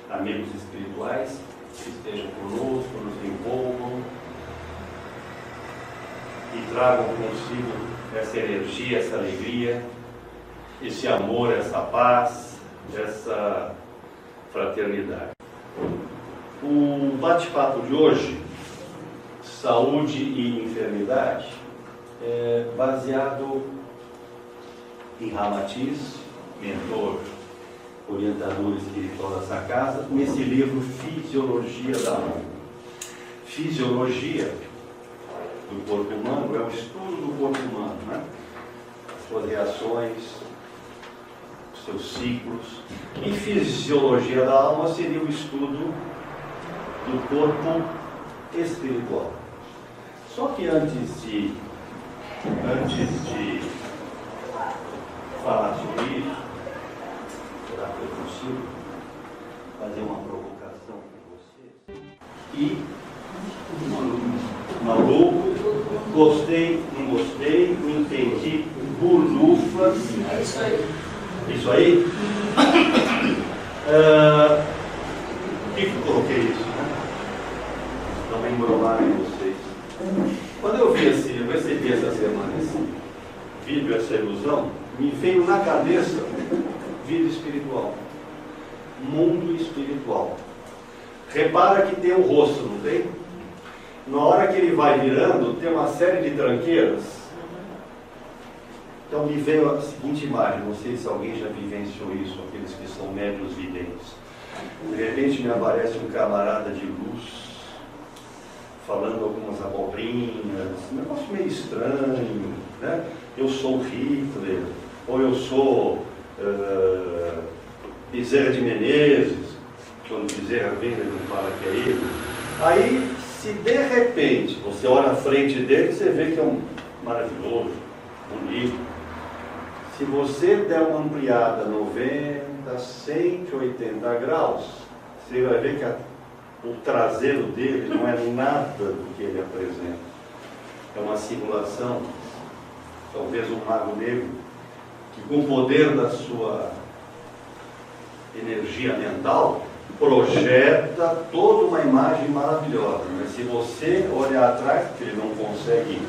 amigos espirituais que estejam conosco, nos envolvam e tragam consigo essa energia, essa alegria, esse amor, essa paz, essa fraternidade. O bate-papo de hoje, saúde e enfermidade, é baseado em Ramatiz, mentor, orientador espiritual dessa casa, nesse livro Fisiologia da Alma. Fisiologia do corpo humano é o estudo do corpo humano, né? As suas reações, os seus ciclos. E fisiologia da alma seria o estudo do corpo espiritual. Só que antes de falar sobre isso, será que eu consigo fazer uma provocação com vocês? E maluco, gostei, não gostei, não entendi, burlufas. É isso aí. Isso aí? Por que eu coloquei isso? Dá uma embromada em vocês. Quando eu recebi essa semana esse vídeo, essa ilusão, me veio na cabeça vida espiritual, mundo espiritual. Repara que tem um rosto, não tem? Na hora que ele vai virando, tem uma série de tranqueiras. Então me veio a seguinte imagem, não sei se alguém já vivenciou isso, aqueles que são médiuns videntes. De repente me aparece um camarada de luz, falando algumas abobrinhas, um negócio meio estranho, né? Eu sou Hitler, ou eu sou Bezerra de Menezes, quando Bezerra vem, ele não fala que é ele. Aí, se de repente você olha à frente dele, você vê que é um maravilhoso, bonito. Se você der uma ampliada 90, 180 graus, você vai ver que o traseiro dele não é nada do que ele apresenta. É uma simulação, talvez um mago negro, que com o poder da sua energia mental, projeta toda uma imagem maravilhosa. Mas se você olhar atrás, porque ele não consegue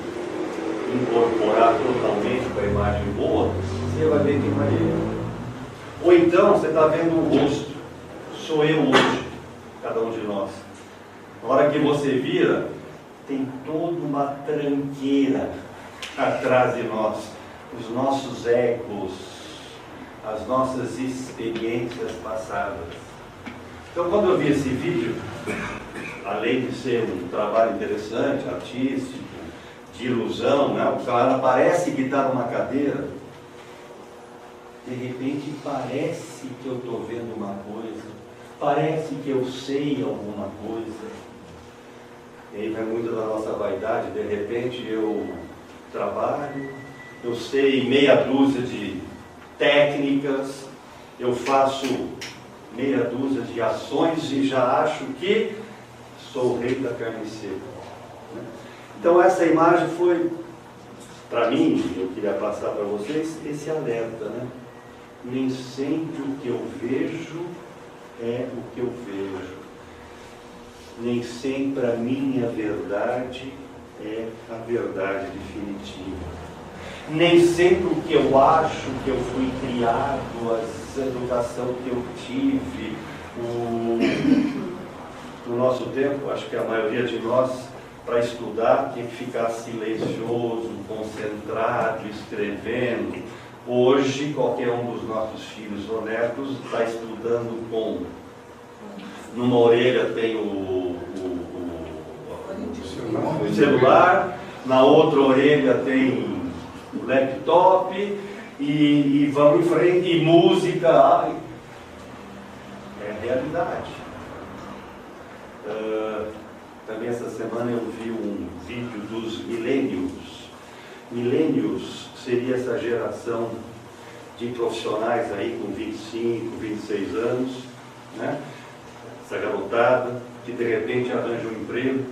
incorporar totalmente para a imagem boa, você vai ver quem vai ele. Ou então você está vendo o rosto, sou eu hoje, cada um de nós. Na hora que você vira, tem toda uma tranqueira atrás de nós, os nossos ecos, as nossas experiências passadas. Então, quando eu vi esse vídeo, além de ser um trabalho interessante, artístico, de ilusão, né? O cara parece que está numa cadeira, de repente parece que eu estou vendo uma coisa, parece que eu sei alguma coisa. E aí vai muito da nossa vaidade, de repente eu trabalho, eu sei meia dúzia de técnicas, eu faço meia dúzia de ações e já acho que sou o rei da carne seca. Então essa imagem foi, para mim, eu queria passar para vocês, esse alerta, né? Nem sempre o que eu vejo é o que eu vejo. Nem sempre a minha verdade é a verdade definitiva. Nem sempre o que eu acho que eu fui criado, a educação que eu tive, no nosso tempo, acho que a maioria de nós, para estudar, tinha que ficar silencioso, concentrado, escrevendo. Hoje, qualquer um dos nossos filhos ou netos está estudando com... Numa orelha tem o celular, na outra orelha tem o laptop, e vamos em frente, e música. Ai, é a realidade. Também essa semana eu vi um vídeo dos millennials. Millennials seria essa geração de profissionais aí com 25, 26 anos, né? Essa garotada que de repente arranja um emprego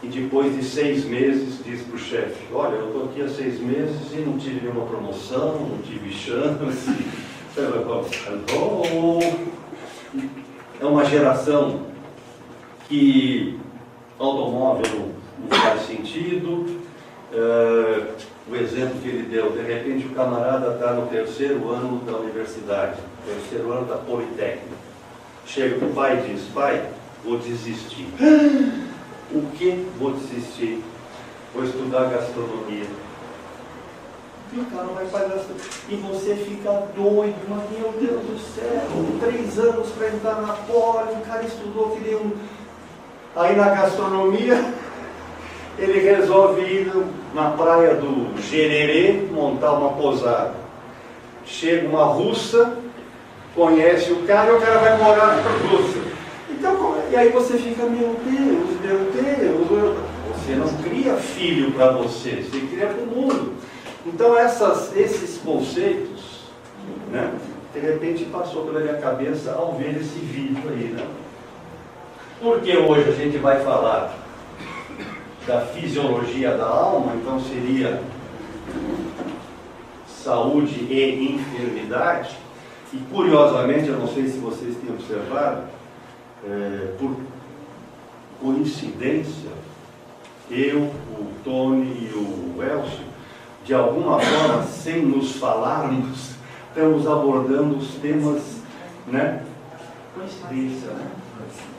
e depois de 6 meses diz para o chefe: olha, eu estou aqui há 6 meses e não tive nenhuma promoção, não tive chance. é uma geração que automóvel não faz sentido. O exemplo que ele deu, de repente o camarada está no 3º ano da universidade, 3º ano da Politécnica. Chega o pai e diz: pai, vou desistir. O que vou desistir? Vou estudar gastronomia. E o cara vai para gastronomia. E você fica doido, mas meu Deus do céu, 3 anos para entrar na Poli, o cara estudou que nem um... Aí na gastronomia, ele resolve ir na praia do Gererê, montar uma pousada. Chega uma russa, conhece o cara e o cara vai morar na Rússia. Então, e aí você fica, meu Deus, você não cria filho para você cria para o mundo. Então esses conceitos, né, de repente passou pela minha cabeça ao ver esse vídeo aí, né? Porque hoje a gente vai falar da fisiologia da alma, então seria saúde e enfermidade. E curiosamente, eu não sei se vocês têm observado, por coincidência, eu, o Tony e o Elcio, de alguma forma, sem nos falarmos, estamos abordando os temas, né? Coincidência, né?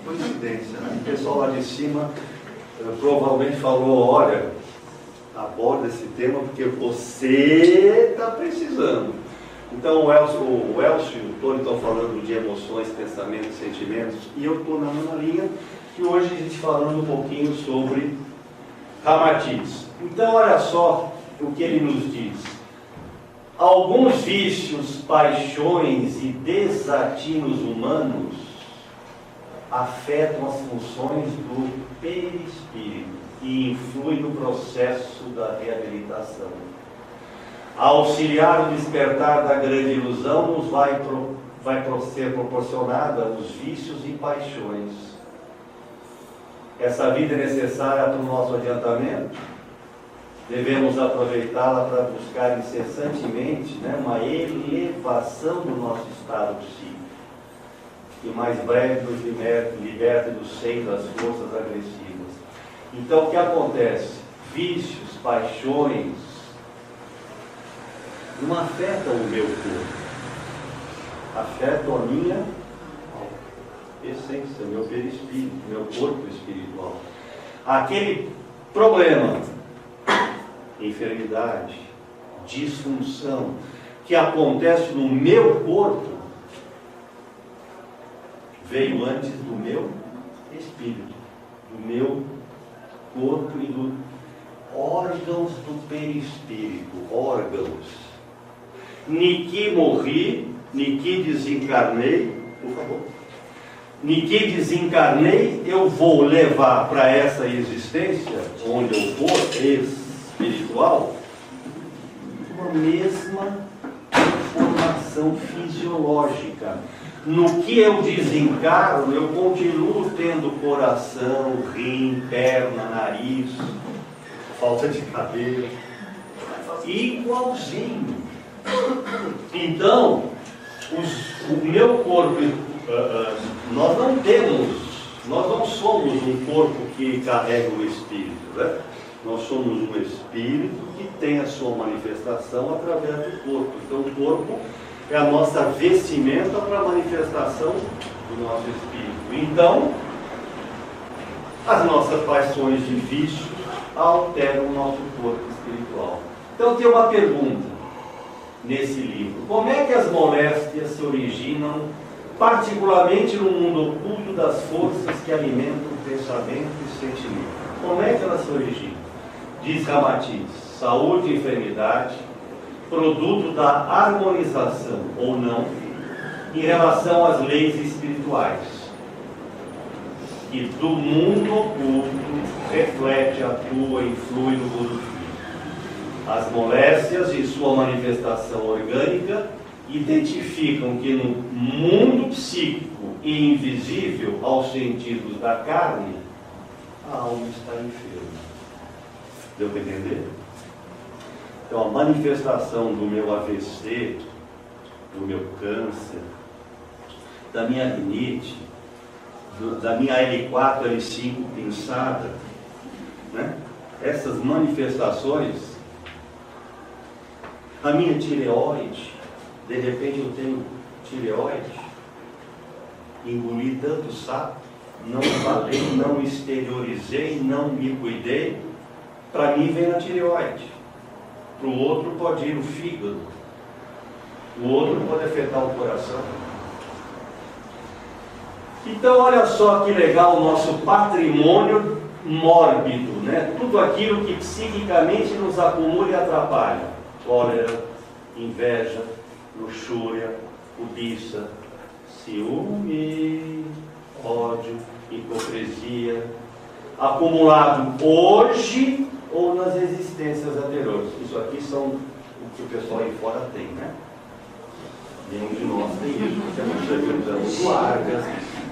Coincidência, né? O pessoal lá de cima provavelmente falou: olha, aborda esse tema porque você está precisando. Então o Elcio e o Tony estão falando de emoções, pensamentos, sentimentos, e eu estou na mesma linha, e hoje a gente falando um pouquinho sobre Ramatiz. Então olha só o que ele nos diz. Alguns vícios, paixões e desatinos humanos afetam as funções do perispírito e influem no processo da reabilitação. A auxiliar o despertar da grande ilusão, nos vai ser proporcionada os vícios e paixões. Essa vida é necessária para o nosso adiantamento. Devemos aproveitá-la para buscar incessantemente, né, uma elevação do nosso estado psíquico, que mais breve nos liberte do seio das forças agressivas. Então, o que acontece? Vícios, paixões, não afetam o meu corpo, afetam a minha essência, meu perispírito, meu corpo espiritual. Aquele problema, enfermidade, disfunção, que acontece no meu corpo, veio antes do meu espírito, do meu corpo e dos órgãos do perispírito, órgãos. Niki morri, Niki desencarnei, por favor. Niki desencarnei, eu vou levar para essa existência, onde eu for, espiritual, uma mesma formação fisiológica. No que eu desencarno, eu continuo tendo coração, rim, perna, nariz, falta de cabelo, igualzinho. Então, o meu corpo, nós não somos um corpo que carrega o espírito, né? Nós somos um espírito que tem a sua manifestação através do corpo. Então o corpo é a nossa vestimenta para a manifestação do nosso espírito. Então, as nossas paixões de vício alteram o nosso corpo espiritual. Então tem uma pergunta nesse livro: como é que as moléstias se originam, particularmente no mundo oculto das forças que alimentam o pensamento e o sentimento? Como é que elas se originam? Diz Ramatiz: saúde e enfermidade, produto da harmonização ou não em relação às leis espirituais, que do mundo oculto reflete, atua, influi no mundo físico. As moléstias, em sua manifestação orgânica, identificam que no mundo psíquico e invisível aos sentidos da carne, a alma está enferma. Deu para entender? Então, a manifestação do meu AVC, do meu câncer, da minha rinite, da minha L4, L5 pinçada, né? Essas manifestações, a minha tireoide, de repente eu tenho tireoide, engoli tanto sapo, não falei, não exteriorizei, não me cuidei, para mim vem a tireoide, para o outro pode ir o fígado, o outro pode afetar o coração. Então olha só que legal o nosso patrimônio mórbido, né? Tudo aquilo que psiquicamente nos acumula e atrapalha: cólera, inveja, luxúria, cobiça, ciúme, ódio, hipocrisia, acumulado hoje ou nas existências anteriores. Isso aqui são o que o pessoal aí fora tem, né? Nenhum de nós tem isso, porque nós rezamos o Argas,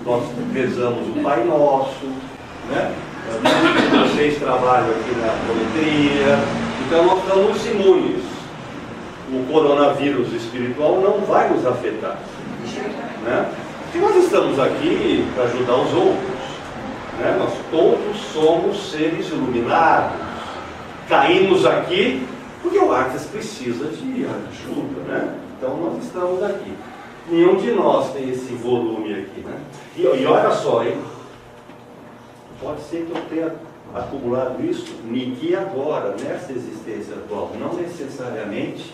nós rezamos o Pai Nosso, né? Vocês trabalham aqui na apometria, então nós estamos imunes. O coronavírus espiritual não vai nos afetar, né? Porque nós estamos aqui para ajudar os outros, né? Nós todos somos seres iluminados, caímos aqui porque o Arcas precisa de ajuda, né? Então nós estamos aqui. Nenhum de nós tem esse volume aqui, né? E olha só, hein? Pode ser que eu tenha acumulado isso aqui agora, nessa existência atual. Não necessariamente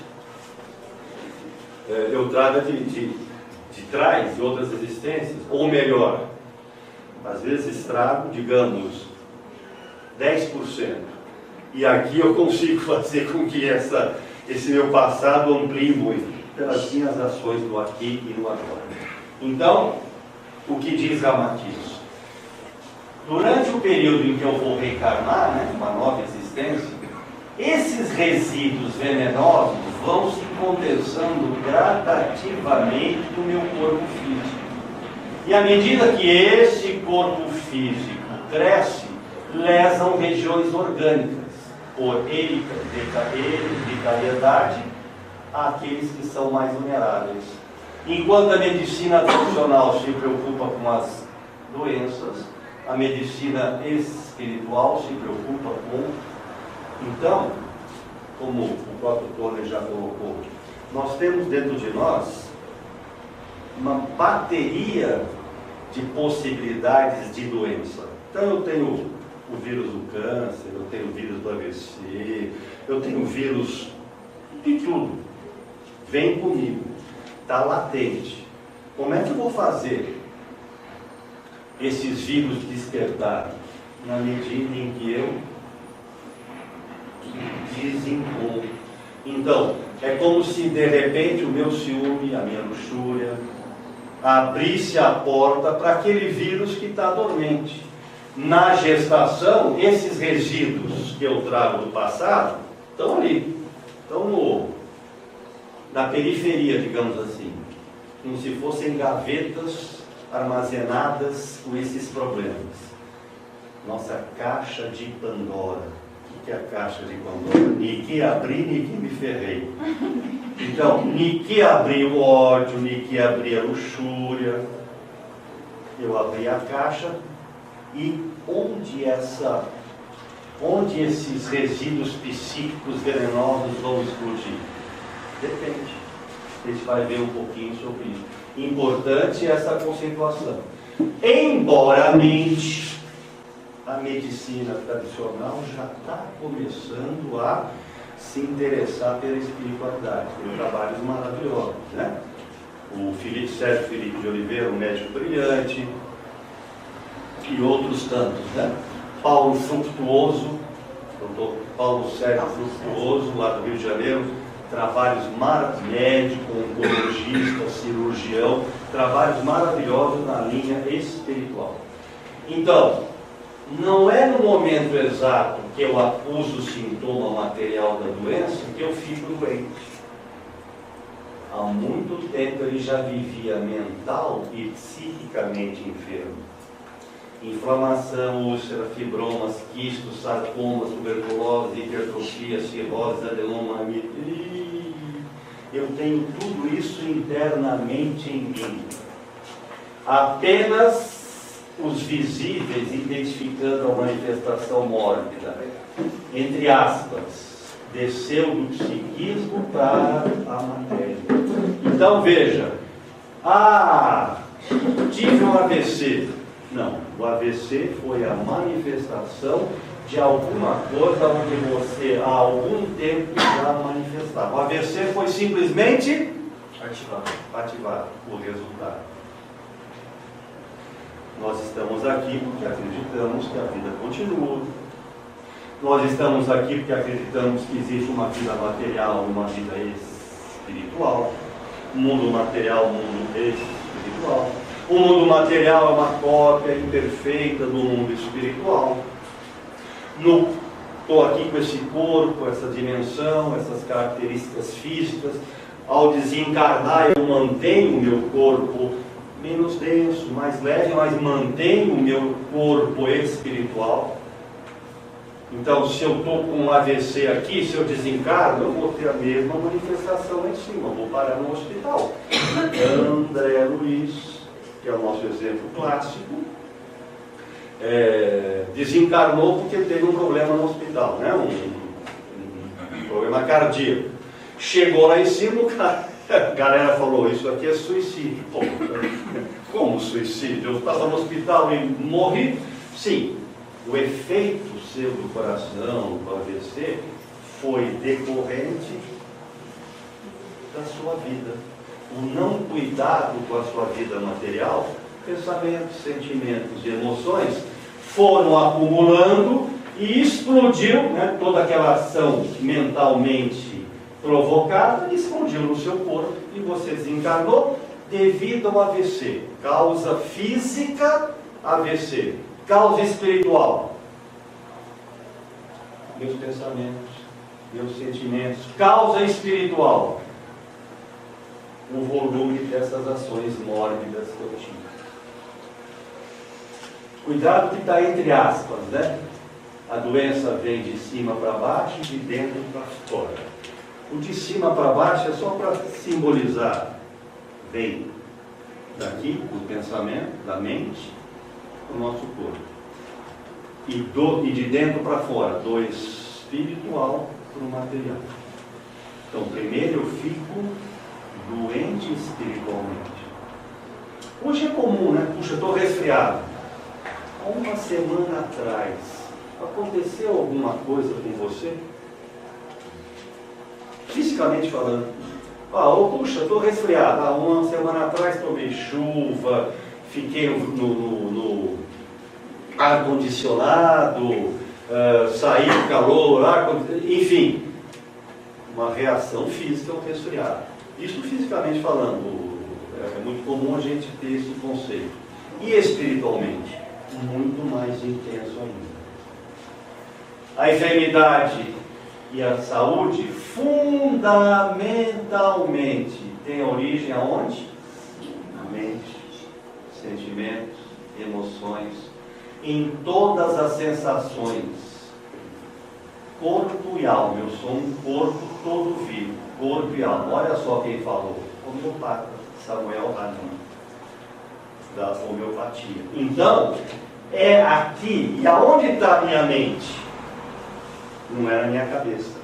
eu trago de trás, de outras existências, ou melhor, às vezes trago, digamos, 10%. E aqui eu consigo fazer com que esse meu passado amplie muito, pelas minhas ações no aqui e no agora. Então, o que diz Ramatiz? Durante o período em que eu vou reencarnar, né, uma nova existência, esses resíduos venenosos vão se condensando gradativamente no meu corpo físico. E à medida que esse corpo físico cresce, lesam regiões orgânicas, por hereditariedade, àqueles que são mais vulneráveis. Enquanto a medicina tradicional se preocupa com as doenças, a medicina espiritual se preocupa com... Então, como o próprio Tony já colocou, nós temos dentro de nós uma bateria de possibilidades de doença. Então eu tenho o vírus do câncer, eu tenho o vírus do AVC, eu tenho o vírus de tudo. Vem comigo, está latente. Como é que eu vou fazer esses vírus despertarem? Na medida em que eu desenvolvo. Então, é como se de repente o meu ciúme, a minha luxúria, abrisse a porta para aquele vírus que está dormente. Na gestação, esses resíduos que eu trago do passado estão ali, estão na periferia, digamos assim, como se fossem gavetas armazenadas com esses problemas. Nossa caixa de Pandora. O que é a caixa de Pandora? Nem que abri, nem que me ferrei. Então, nem que abri o ódio, nem que abri a luxúria. Eu abri a caixa e onde esses resíduos psíquicos venenosos vão explodir? Depende. A gente vai ver um pouquinho sobre isso. Importante essa conceituação. Embora a mente, a medicina tradicional já está começando a se interessar pela espiritualidade, por trabalhos maravilhosos, né? O Sérgio Felipe de Oliveira, um médico brilhante, e outros tantos, né? Paulo Fructuoso, doutor Paulo Sérgio Fructuoso, lá do Rio de Janeiro, trabalhos maravilhosos, médico, oncologista, cirurgião, trabalhos maravilhosos na linha espiritual. Então, não é no momento exato que eu acuso o sintoma material da doença que eu fico doente. Há muito tempo ele já vivia mental e psiquicamente enfermo. Inflamação, úlcera, fibromas, quistos, sarcomas, tuberculose, hipertrofia, cirrose, adenoma, amiloide. Eu tenho tudo isso internamente em mim. Apenas os visíveis identificando a manifestação mórbida. Entre aspas, desceu do psiquismo para a matéria. Então veja, tive um AVC. Não, o AVC foi a manifestação de alguma coisa onde você há algum tempo já manifestava. O AVC foi simplesmente ativar o resultado. Nós estamos aqui porque acreditamos que a vida continua. Nós estamos aqui porque acreditamos que existe uma vida material e uma vida espiritual. O mundo material, o mundo espiritual. O mundo material é uma cópia imperfeita do mundo espiritual. Estou aqui com esse corpo, essa dimensão, essas características físicas. Ao desencarnar, eu mantenho o meu corpo menos denso, mais leve, mas mantenho o meu corpo espiritual. Então, se eu estou com um AVC aqui, se eu desencarno, eu vou ter a mesma manifestação lá em cima, eu vou parar no hospital. André Luiz, que é o nosso exemplo clássico, desencarnou porque teve um problema no hospital, né? um problema cardíaco. Chegou lá em cima, a galera falou, isso aqui é suicídio. Pô, como suicídio? Eu estava no hospital e morri? Sim, o efeito seu do coração, do AVC, foi decorrente da sua vida. O não cuidado com a sua vida material, pensamentos, sentimentos e emoções, foram acumulando e explodiu, né, toda aquela ação mentalmente provocada, explodiu no seu corpo e você desencarnou devido ao AVC. Causa física, AVC. Causa espiritual, meus pensamentos, meus sentimentos. Causa espiritual, o volume dessas ações mórbidas que eu tive. Cuidado que está entre aspas, né? A doença vem de cima para baixo e de dentro para fora. O de cima para baixo é só para simbolizar. Vem daqui, do pensamento, da mente, o nosso corpo. E de dentro para fora, do espiritual para o material. Então, primeiro eu fico doente espiritualmente. Hoje é comum, né? Puxa, eu estou resfriado. Há uma semana atrás, aconteceu alguma coisa com você? Fisicamente falando. Puxa, estou resfriado. Há uma semana atrás tomei chuva, fiquei no ar-condicionado, saí do calor, enfim. Uma reação física ao resfriado. Isso fisicamente falando, é muito comum a gente ter esse conceito. E espiritualmente, muito mais intenso ainda. A enfermidade e a saúde, fundamentalmente, tem origem aonde? Na mente, sentimentos, emoções, em todas as sensações, corpo e alma. Eu sou um corpo todo vivo, corpo e alma. Olha só quem falou, homeopata, Samuel Hahnemann, da homeopatia. Então, é aqui, e aonde está a minha mente? Não é na minha cabeça.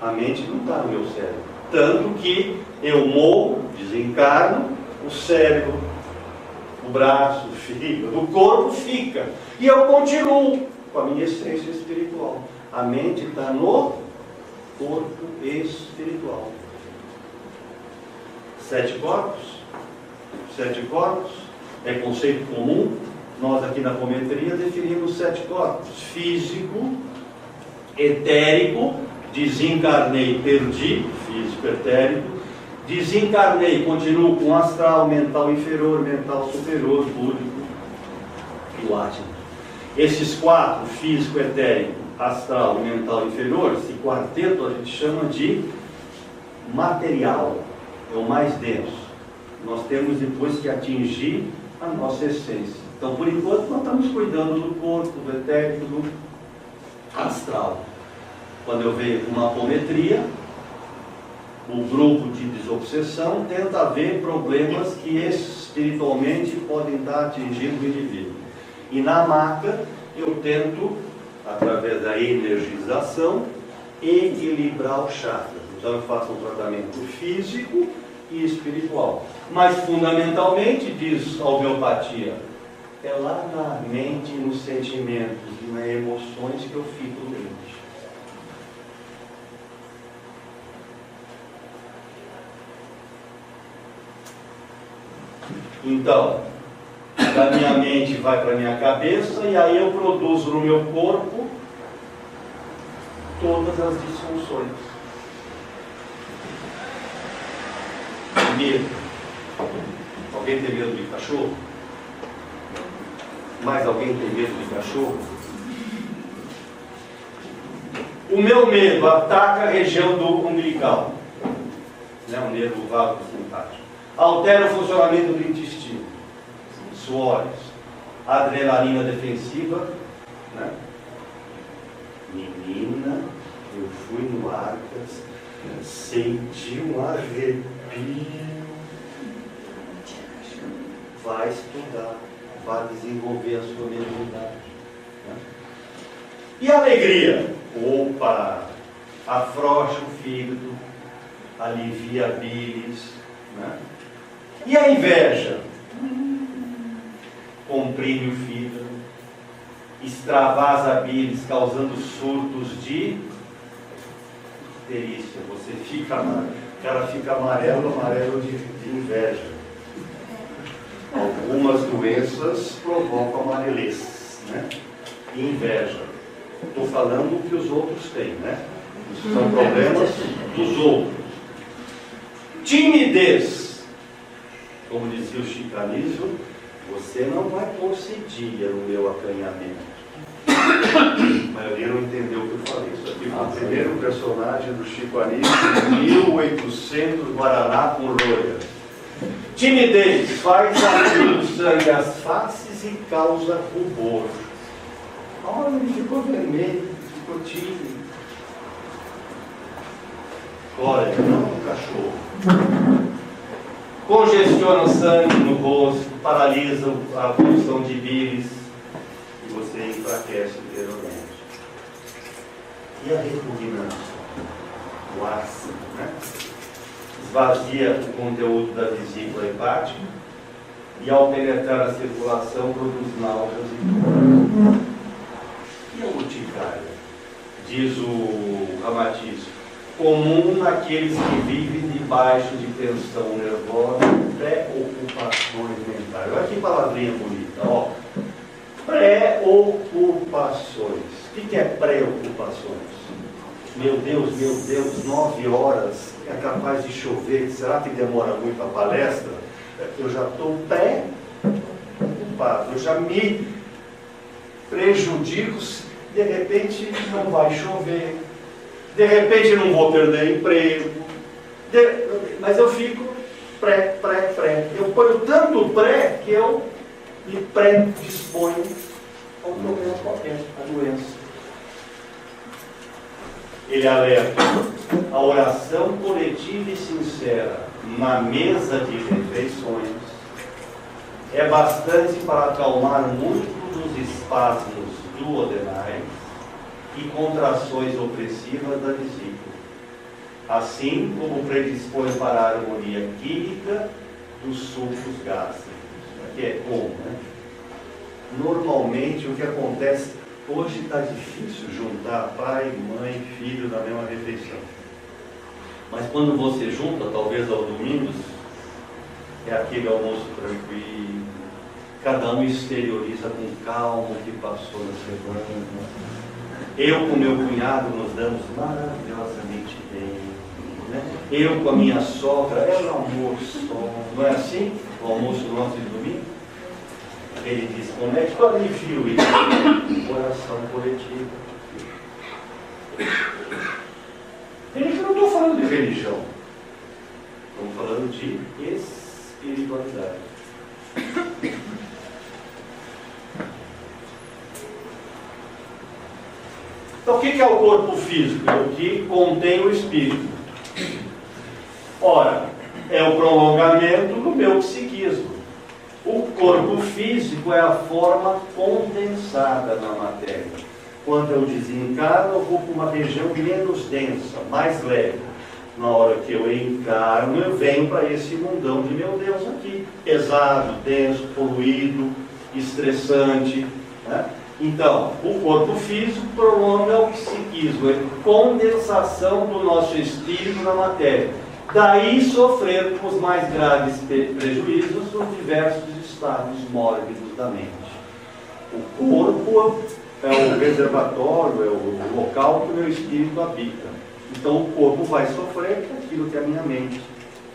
A mente não está no meu cérebro. Tanto que eu morro, desencarno, o cérebro, o braço, o fígado, o corpo fica. E eu continuo com a minha essência espiritual. A mente está no corpo espiritual. 7 corpos? 7 corpos é conceito comum. Nós aqui na apometria definimos 7 corpos: físico, etérico, desencarnei, perdi, físico, etérico, desencarnei, continuo com astral, mental inferior, mental superior, búdico e o átmico. Esses 4, físico, etérico, astral, mental inferior, esse quarteto a gente chama de material, é o mais denso. Nós temos depois que atingir a nossa essência. Então, por enquanto, nós estamos cuidando do corpo, do etérico, do astral. Quando eu venho com uma apometria, o grupo de desobsessão tenta ver problemas que espiritualmente podem estar atingindo o indivíduo. E na maca eu tento, através da energização, equilibrar os chakras. Então eu faço um tratamento físico e espiritual. Mas fundamentalmente, diz a homeopatia, é lá na mente, nos sentimentos e nas emoções que eu fico doente. Então, da minha mente vai para a minha cabeça e aí eu produzo no meu corpo todas as disfunções. Medo. Alguém tem medo de cachorro? Mais alguém tem medo de cachorro? O meu medo ataca a região do umbilical, né? O nervo vago simpático. Altera o funcionamento do intestino, suores, adrenalina defensiva, né? Menina, eu fui no Arcas, senti um arrepio. Vai estudar, vai desenvolver a sua mediunidade, né? E a alegria? Opa! Afrouxa o fígado, alivia a bilis, né? E a inveja? Comprime o fígado, extravasa a bilis, causando surtos de delícia. Você fica, o cara fica amarelo de inveja. Algumas doenças provocam amarelez, né? E inveja. Estou falando o que os outros têm, né? Isso são problemas dos outros. Timidez. Como dizia o Chico Anísio, você não vai pôr cedilha no meu acanhamento. A maioria não entendeu o que eu falei. Isso aqui foi o primeiro personagem do Chico Anísio, 1800, Guaraná com rolha. Timidez faz abrir o sangue às faces e causa rubor. Olha, ele ficou vermelho, ficou tímido. Olha, não um cachorro. Congestiona o sangue no rosto, paralisa a produção de bilis e você enfraquece interiormente. E a repugnância? O ácido, né? Esvazia o conteúdo da vesícula hepática e ao penetrar a circulação produz náuseas e dor. E a urticária? Diz o Ramatiz, comum naqueles que vivem debaixo de tensão nervosa, preocupações mentais. Olha que palavrinha bonita, ó. Preocupações. O que é preocupações? Meu Deus, 9 horas, é capaz de chover, será que demora muito a palestra? Eu já estou preocupado, eu já me prejudico, de repente não vai chover, de repente não vou perder emprego, mas eu fico pré. Eu ponho tanto pré que eu me predisponho ao problema qualquer, a doença. Ele alerta, a oração coletiva e sincera na mesa de refeições é bastante para acalmar muitos dos espasmos duodenais e contrações opressivas da vesícula, assim como predispõe para a harmonia química dos sucos gástricos. Aqui é como, né? Normalmente o que acontece, hoje está difícil juntar pai, mãe, filho na mesma refeição. Mas quando você junta, talvez aos domingos, é aquele almoço tranquilo, cada um exterioriza com calma o que passou na semana. Eu com meu cunhado nos damos maravilhosamente bem, né? Eu com a minha sogra, é um almoço, não é assim? O almoço nosso de domingo? Ele diz, como é que eu alivio isso? Oração coletiva. Ele que não estou falando de religião, estamos falando de espiritualidade. Então o que é o corpo físico? É o que contém o espírito. Ora, é o prolongamento do meu psiquismo. O corpo físico é a forma condensada na matéria. Quando eu desencarno, eu vou para uma região menos densa, mais leve. Na hora que eu encarno, eu venho para esse mundão de meu Deus aqui. Pesado, denso, poluído, estressante, né? Então, o corpo físico prolonga o psiquismo, é condensação do nosso espírito na matéria. Daí sofrer os mais graves prejuízos nos diversos estados mórbidos da mente. O corpo é o reservatório, é o local que o meu espírito habita. Então o corpo vai sofrer com aquilo que é a minha mente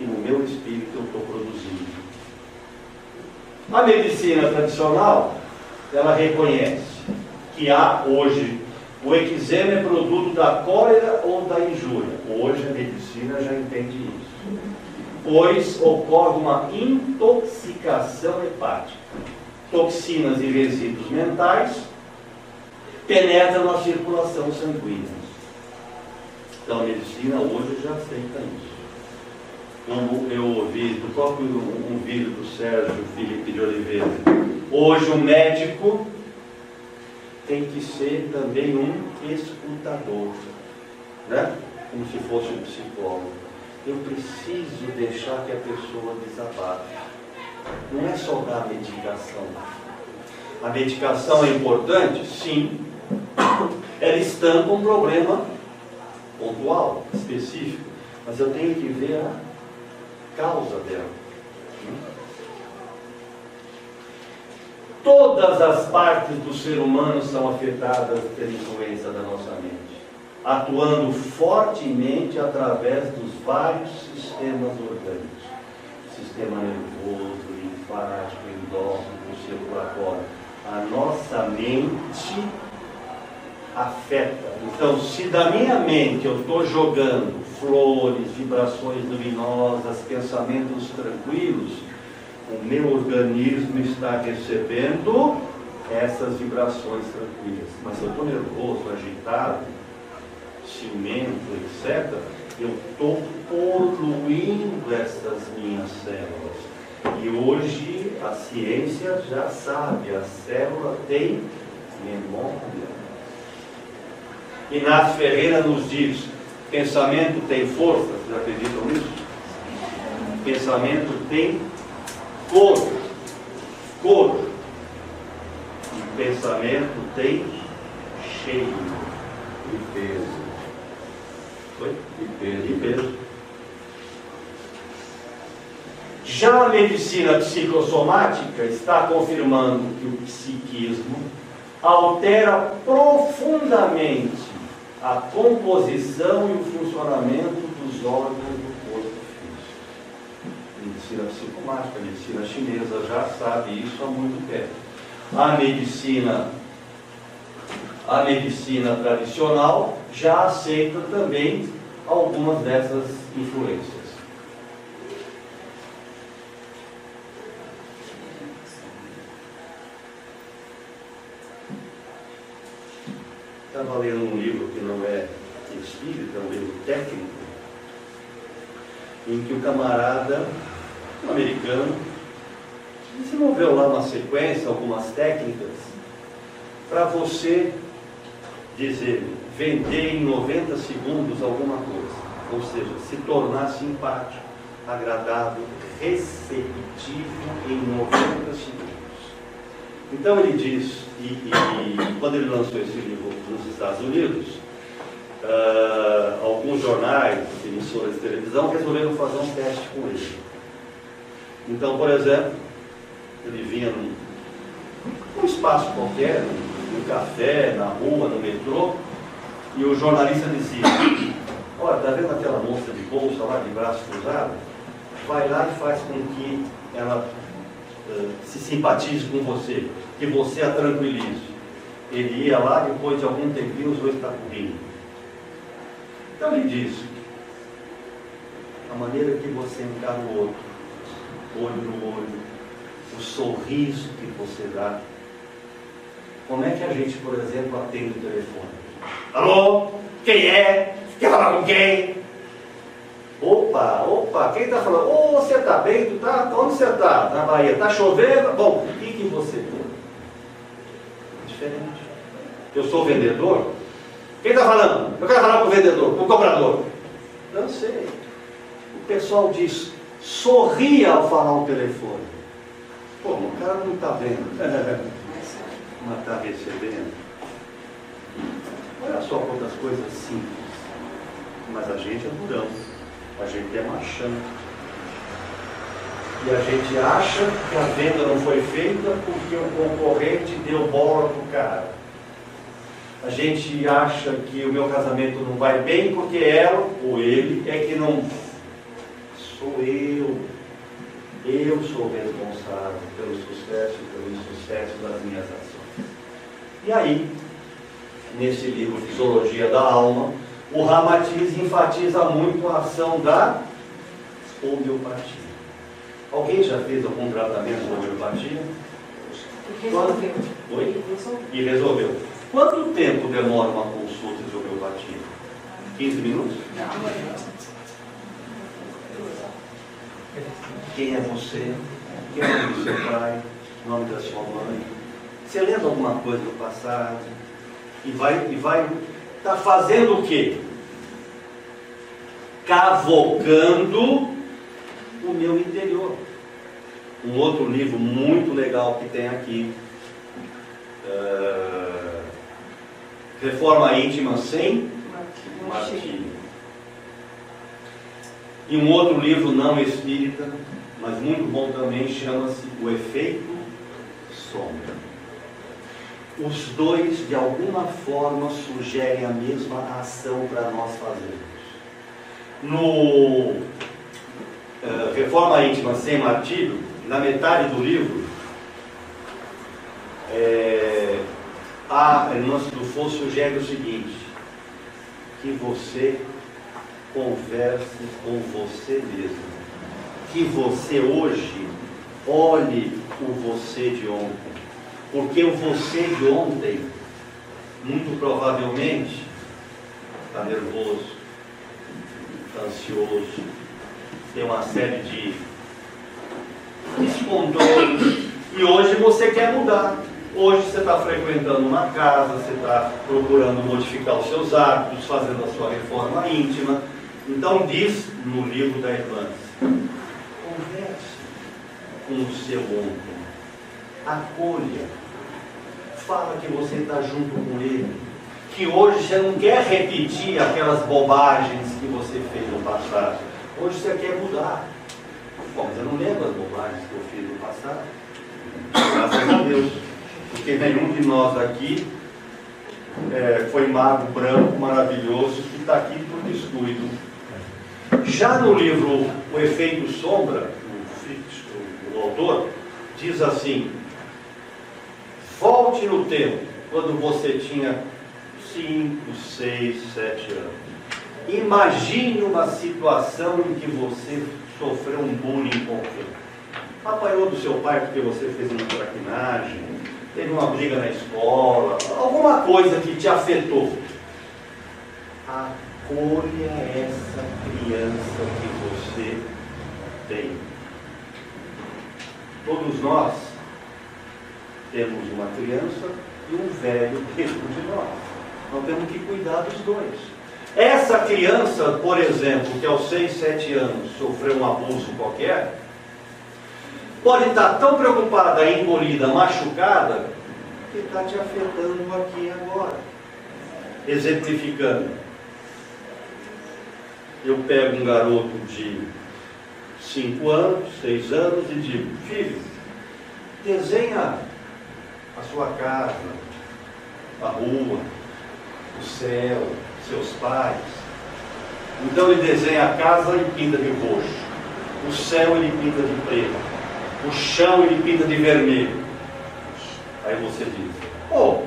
e no meu espírito eu estou produzindo. A medicina tradicional, ela reconhece que há hoje, o eczema é produto da cólera ou da injúria. Hoje a medicina já entende isso. Pois ocorre uma intoxicação hepática. Toxinas e resíduos mentais penetram na circulação sanguínea. Então a medicina hoje já aceita isso. Como eu ouvi do próprio um vídeo do Sérgio Felipe de Oliveira, hoje o médico tem que ser também um escutador, né? Como se fosse um psicólogo. Eu preciso deixar que a pessoa desabafe. Não é só dar a medicação. A medicação é importante? Sim. Ela estampa um problema pontual, específico. Mas eu tenho que ver a causa dela. Todas as partes do ser humano são afetadas pela influência da nossa mente, atuando fortemente através dos vários sistemas orgânicos. Sistema nervoso, linfático, endócrino, circulatório. A nossa mente afeta. Então, se da minha mente eu estou jogando flores, vibrações luminosas, pensamentos tranquilos, o meu organismo está recebendo essas vibrações tranquilas. Mas se eu estou nervoso, agitado, ciumento, etc., eu estou poluindo essas minhas células. E hoje a ciência já sabe, a célula tem memória. Inácio Ferreira nos diz, pensamento tem força, vocês acreditam nisso? Pensamento tem cor. E pensamento tem cheio e peso. Foi? E peso. Já a medicina psicossomática está confirmando que o psiquismo altera profundamente a composição e o funcionamento dos órgãos do corpo físico. A medicina psicomática, a medicina chinesa já sabe isso há muito tempo. A medicina tradicional já aceita também algumas dessas influências. Estava lendo um livro que não é espírita, é um livro técnico, em que o camarada, um americano, desenvolveu lá uma sequência, algumas técnicas, para você dizer, vender em 90 segundos alguma coisa. Ou seja, se tornar simpático, agradável, receptivo em 90 segundos. Então ele diz, e quando ele lançou esse livro nos Estados Unidos, alguns jornais, emissoras de televisão resolveram fazer um teste com ele. Então, por exemplo, ele vinha num espaço qualquer, num café, na rua, no metrô, e o jornalista dizia, olha, está vendo aquela moça de bolsa lá, de braço cruzado? Vai lá e faz com que ela se simpatize com você, que você a tranquilize. Ele ia lá, depois de algum tempinho, os dois estavam rindo. Então ele diz, a maneira que você encara o outro, olho no olho, o sorriso que você dá. Como é que a gente, por exemplo, atende o telefone? Alô? Quem é? Quer falar com quem? Opa, Opa, quem está falando? Ô, você está bem? Tu tá? Onde você está? Na Bahia. Está chovendo? Bom, o que você tem? Diferente. Eu sou vendedor? Quem está falando? Eu quero falar com o vendedor, com o comprador. Não sei. O pessoal diz, sorria ao falar o telefone. Pô, o cara não está vendo. Mas está recebendo. Olha só quantas coisas simples. Mas a gente é durão. A gente é machão. E a gente acha que a venda não foi feita porque o concorrente deu bola pro cara. A gente acha que o meu casamento não vai bem porque ela ou ele é que não. Sou eu. Eu sou responsável pelo sucesso e pelo insucesso das minhas ações. E aí, nesse livro Fisiologia da Alma, o Ramatiz enfatiza muito a ação da homeopatia. Alguém já fez algum tratamento de homeopatia? Resolveu. Oi? E resolveu. Quanto tempo demora uma consulta de homeopatia? 15 minutos? Quem é você? Quem é o nome do seu pai? O nome da sua mãe? Você lembra alguma coisa do passado? E vai tá fazendo o quê? Cavocando o meu interior. Um outro livro muito legal que tem aqui, Reforma Íntima sem Martírio. E um outro livro não espírita, mas muito bom também, chama-se O Efeito Sombra. Os dois, de alguma forma, sugerem a mesma ação para nós fazermos. No Reforma Íntima Sem Martírio, na metade do livro, a Nuance do Fogo sugere o seguinte: que você converse com você mesmo, que você hoje olhe o você de ontem, porque o você de ontem, muito provavelmente, está nervoso, está ansioso, tem uma série de descontroles, e hoje você quer mudar. Hoje você está frequentando uma casa, você está procurando modificar os seus hábitos, fazendo a sua reforma íntima. Então diz no livro da Irmãs, converse com o seu ontem, acolha, fala que você está junto com ele, que hoje você não quer repetir aquelas bobagens que você fez no passado, hoje você quer mudar. Bom, mas eu não lembro as bobagens que eu fiz no passado, graças a Deus, porque nenhum de nós aqui foi mago branco maravilhoso que está aqui por descuido. Já no livro O Efeito Sombra, o autor diz assim: volte no tempo, quando você tinha 5, 6, 7 anos. Imagine uma situação em que você sofreu um bullying qualquer. Apanhou do seu pai porque você fez uma traquinagem, teve uma briga na escola, alguma coisa que te afetou. Acolha essa criança que você tem. Todos nós temos uma criança e um velho dentro de nós. Nós temos que cuidar dos dois. Essa criança, por exemplo, que aos 6, 7 anos sofreu um abuso qualquer, pode estar tão preocupada, encolhida, machucada, que está te afetando aqui e agora. Exemplificando, eu pego um garoto de 5 anos, 6 anos e digo: filho, desenha a sua casa, a rua, o céu, seus pais. Então ele desenha a casa e pinta de roxo, o céu ele pinta de preto, o chão ele pinta de vermelho. Aí você diz: oh,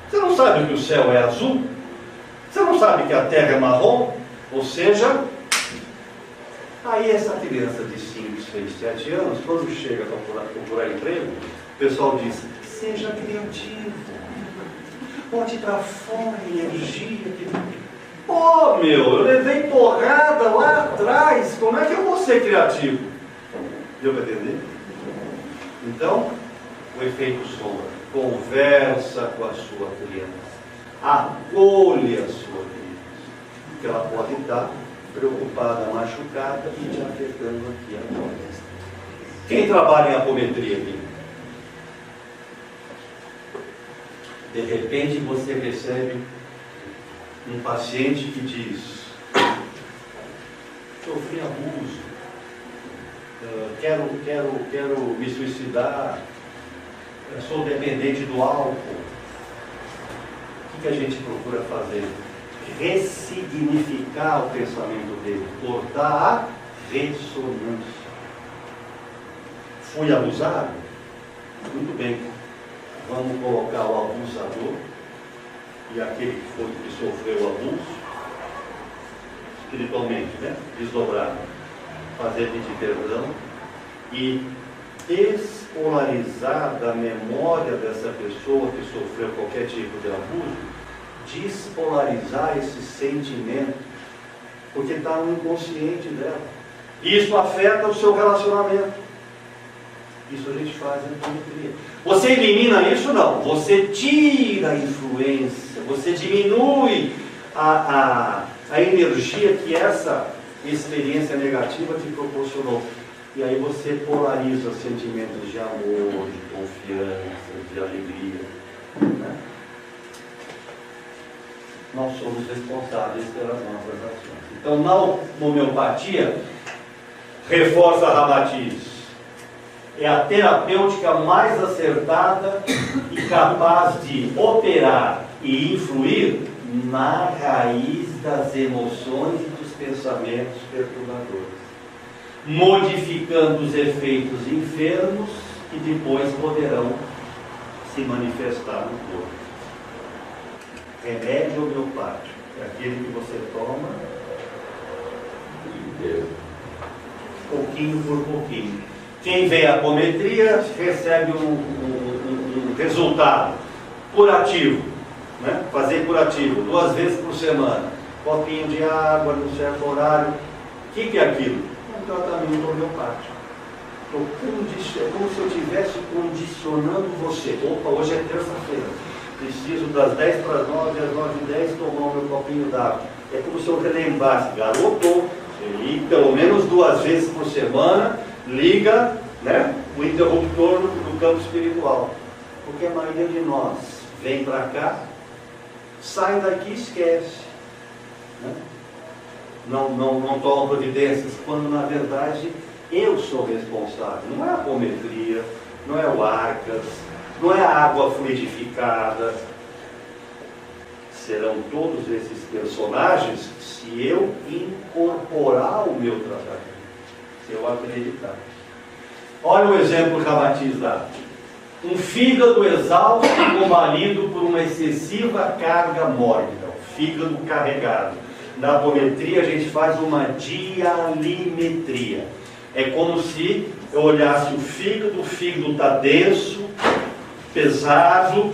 você não sabe que o céu é azul? Você não sabe que a terra é marrom? Ou seja, aí essa criança de 5, 6, 7 anos, quando chega para procurar emprego, o pessoal diz: seja criativo, bote para fora a energia que Pô, meu, eu levei porrada lá atrás, como é que eu vou ser criativo? Deu para entender? Então, o efeito sombra. Conversa com a sua criança. Acolhe a sua criança. Porque ela pode estar preocupada, machucada e te afetando aqui agora. Quem trabalha em apometria aqui? De repente você recebe um paciente que diz: sofri abuso, quero me suicidar, sou dependente do álcool. O que a gente procura fazer? Ressignificar o pensamento dele, cortar a ressonância. Fui abusado? Muito bem, vamos colocar o abusador e aquele que sofreu o abuso, espiritualmente, né? Desdobrado, fazer pedir perdão e despolarizar da memória dessa pessoa que sofreu qualquer tipo de abuso, despolarizar esse sentimento, porque está no inconsciente dela. E isso afeta o seu relacionamento. Isso a gente faz em apometria. Você elimina isso? Não. Você tira a influência, você diminui a energia que essa experiência negativa te proporcionou. E aí você polariza os sentimentos de amor, de confiança, de alegria. Né? Nós somos responsáveis pelas nossas ações. Então, na homeopatia, reforça a Ramatiz. É a terapêutica mais acertada e capaz de operar e influir na raiz das emoções e dos pensamentos perturbadores, modificando os efeitos enfermos que depois poderão se manifestar no corpo. Remédio homeopático é aquele que você toma pouquinho por pouquinho. Quem vem à apometria recebe um resultado curativo, né? Fazer curativo 2 vezes por semana, copinho de água num certo horário. O que é aquilo? Um tratamento homeopático. É como se eu estivesse condicionando você. Opa, hoje é terça-feira, preciso das 10 para as 9, às 9h10 tomar o meu copinho d'água. É como se eu relembrasse: garoto, e pelo menos 2 vezes por semana liga, né, o interruptor do campo espiritual. Porque a maioria de nós vem para cá, sai daqui e esquece, né? Não toma providências, quando na verdade eu sou responsável. Não é a apometria, não é o Arcas, não é a água fluidificada. Serão todos esses personagens se eu incorporar o meu tratamento, se eu acreditar. Olha o exemplo que Ramatiz dá. Um fígado exausto e combalido por uma excessiva carga mórbida, o fígado carregado. Na apometria a gente faz uma dialimetria. É como se eu olhasse o fígado está denso, pesado,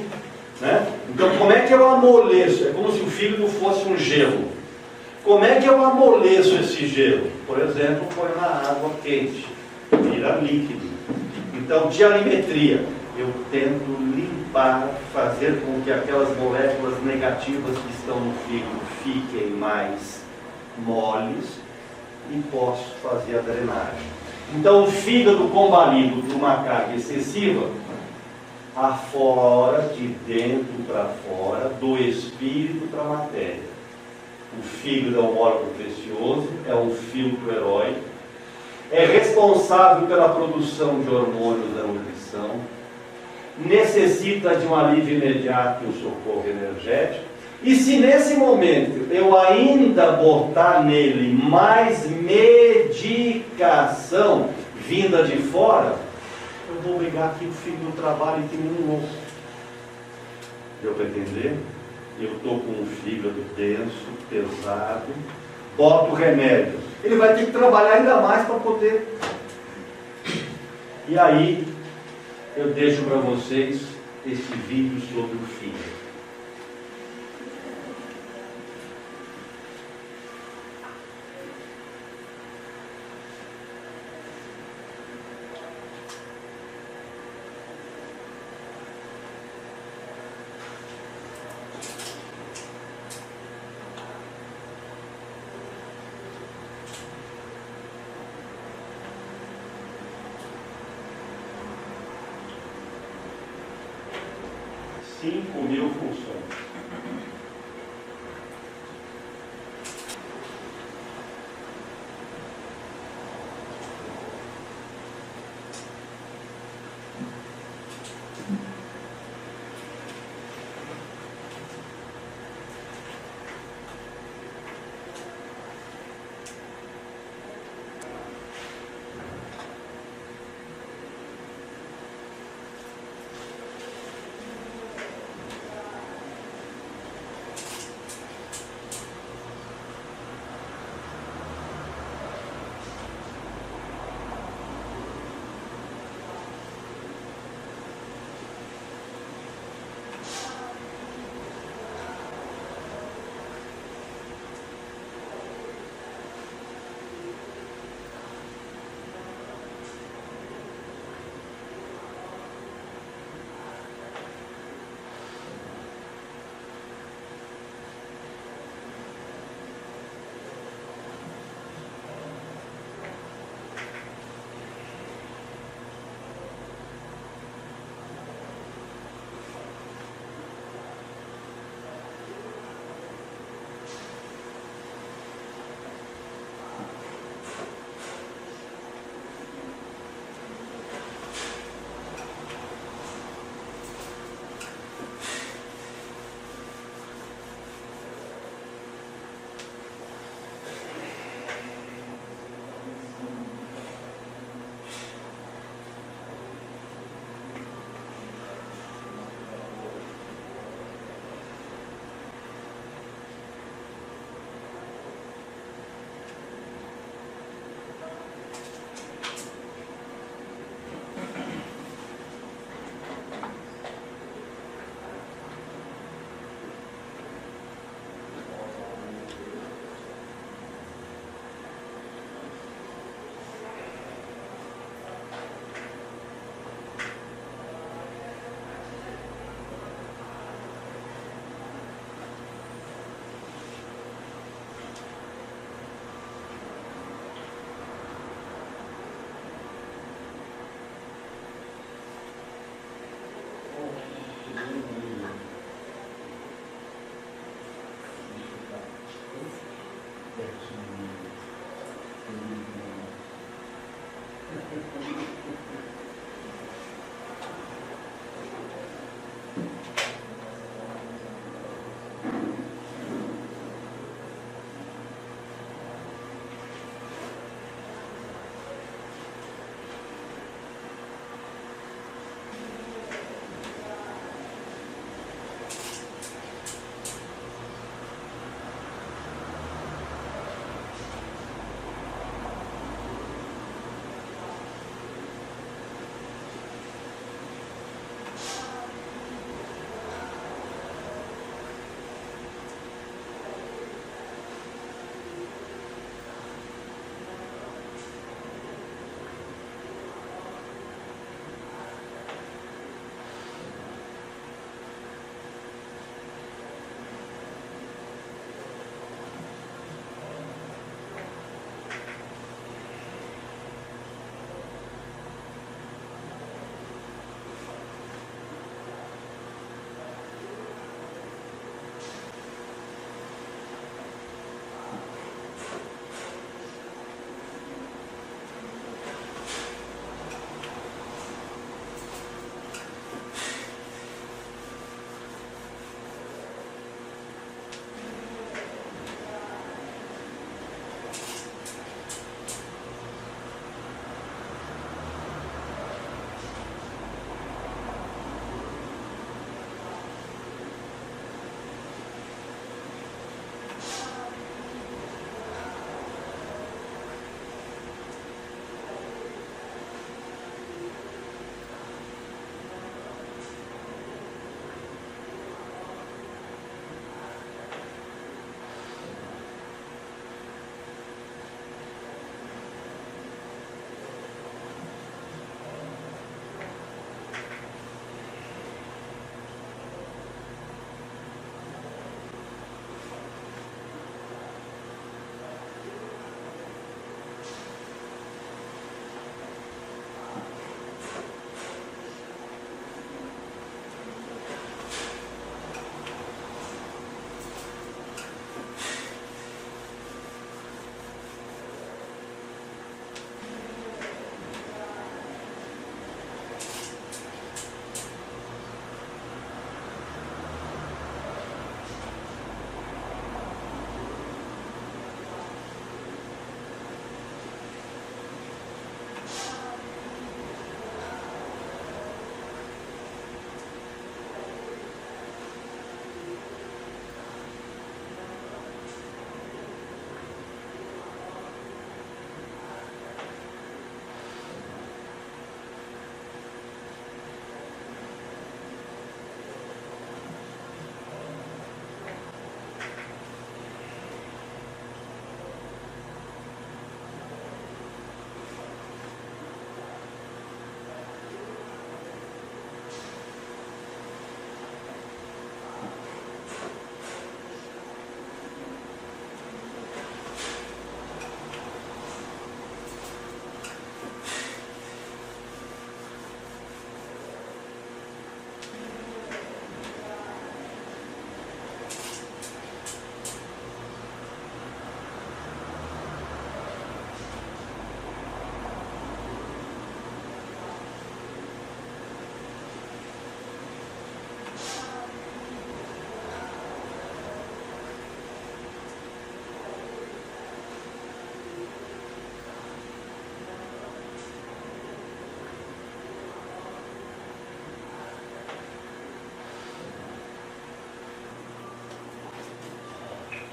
né? Então como é que eu amoleço? É como se o fígado fosse um gelo. Como é que eu amoleço esse gelo? Por exemplo, põe na água quente, vira líquido. Então, dialimetria, eu tento limpar, fazer com que aquelas moléculas negativas que estão no fígado fiquem mais moles e posso fazer a drenagem. Então, o fígado combalido por uma carga excessiva, afora, de dentro para fora, do espírito para a matéria. O fígado é um órgão precioso, é um filtro heróico, é responsável pela produção de hormônios da nutrição, necessita de um alívio imediato e um socorro energético. E se nesse momento eu ainda botar nele mais medicação vinda de fora, eu vou brigar que o fígado trabalha que nem um louco. Deu para entender? Eu estou com um fígado denso, pesado, boto remédio. Ele vai ter que trabalhar ainda mais para poder. E aí, eu deixo para vocês esse vídeo sobre o fígado. 5.000 funções.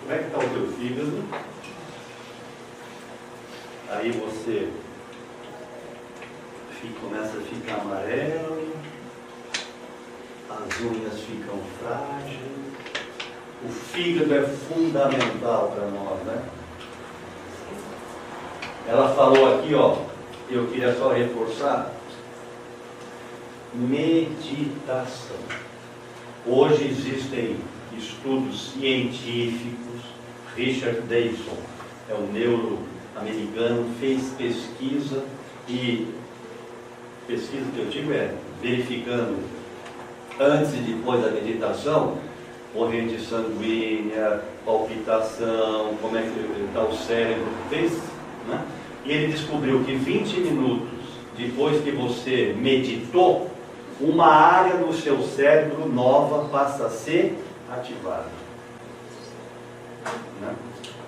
Como é que está o teu fígado? Aí você começa a ficar amarelo, as unhas ficam frágeis. O fígado é fundamental para nós, né? Ela falou aqui, ó, eu queria só reforçar, meditação. Hoje existem estudos científicos. Richard Davidson é um neuro-americano, fez pesquisa, e pesquisa que eu digo é verificando antes e depois da meditação, corrente sanguínea, palpitação, como é que está o cérebro, fez, né? E ele descobriu que 20 minutos depois que você meditou, uma área do seu cérebro nova passa a ser ativada, né?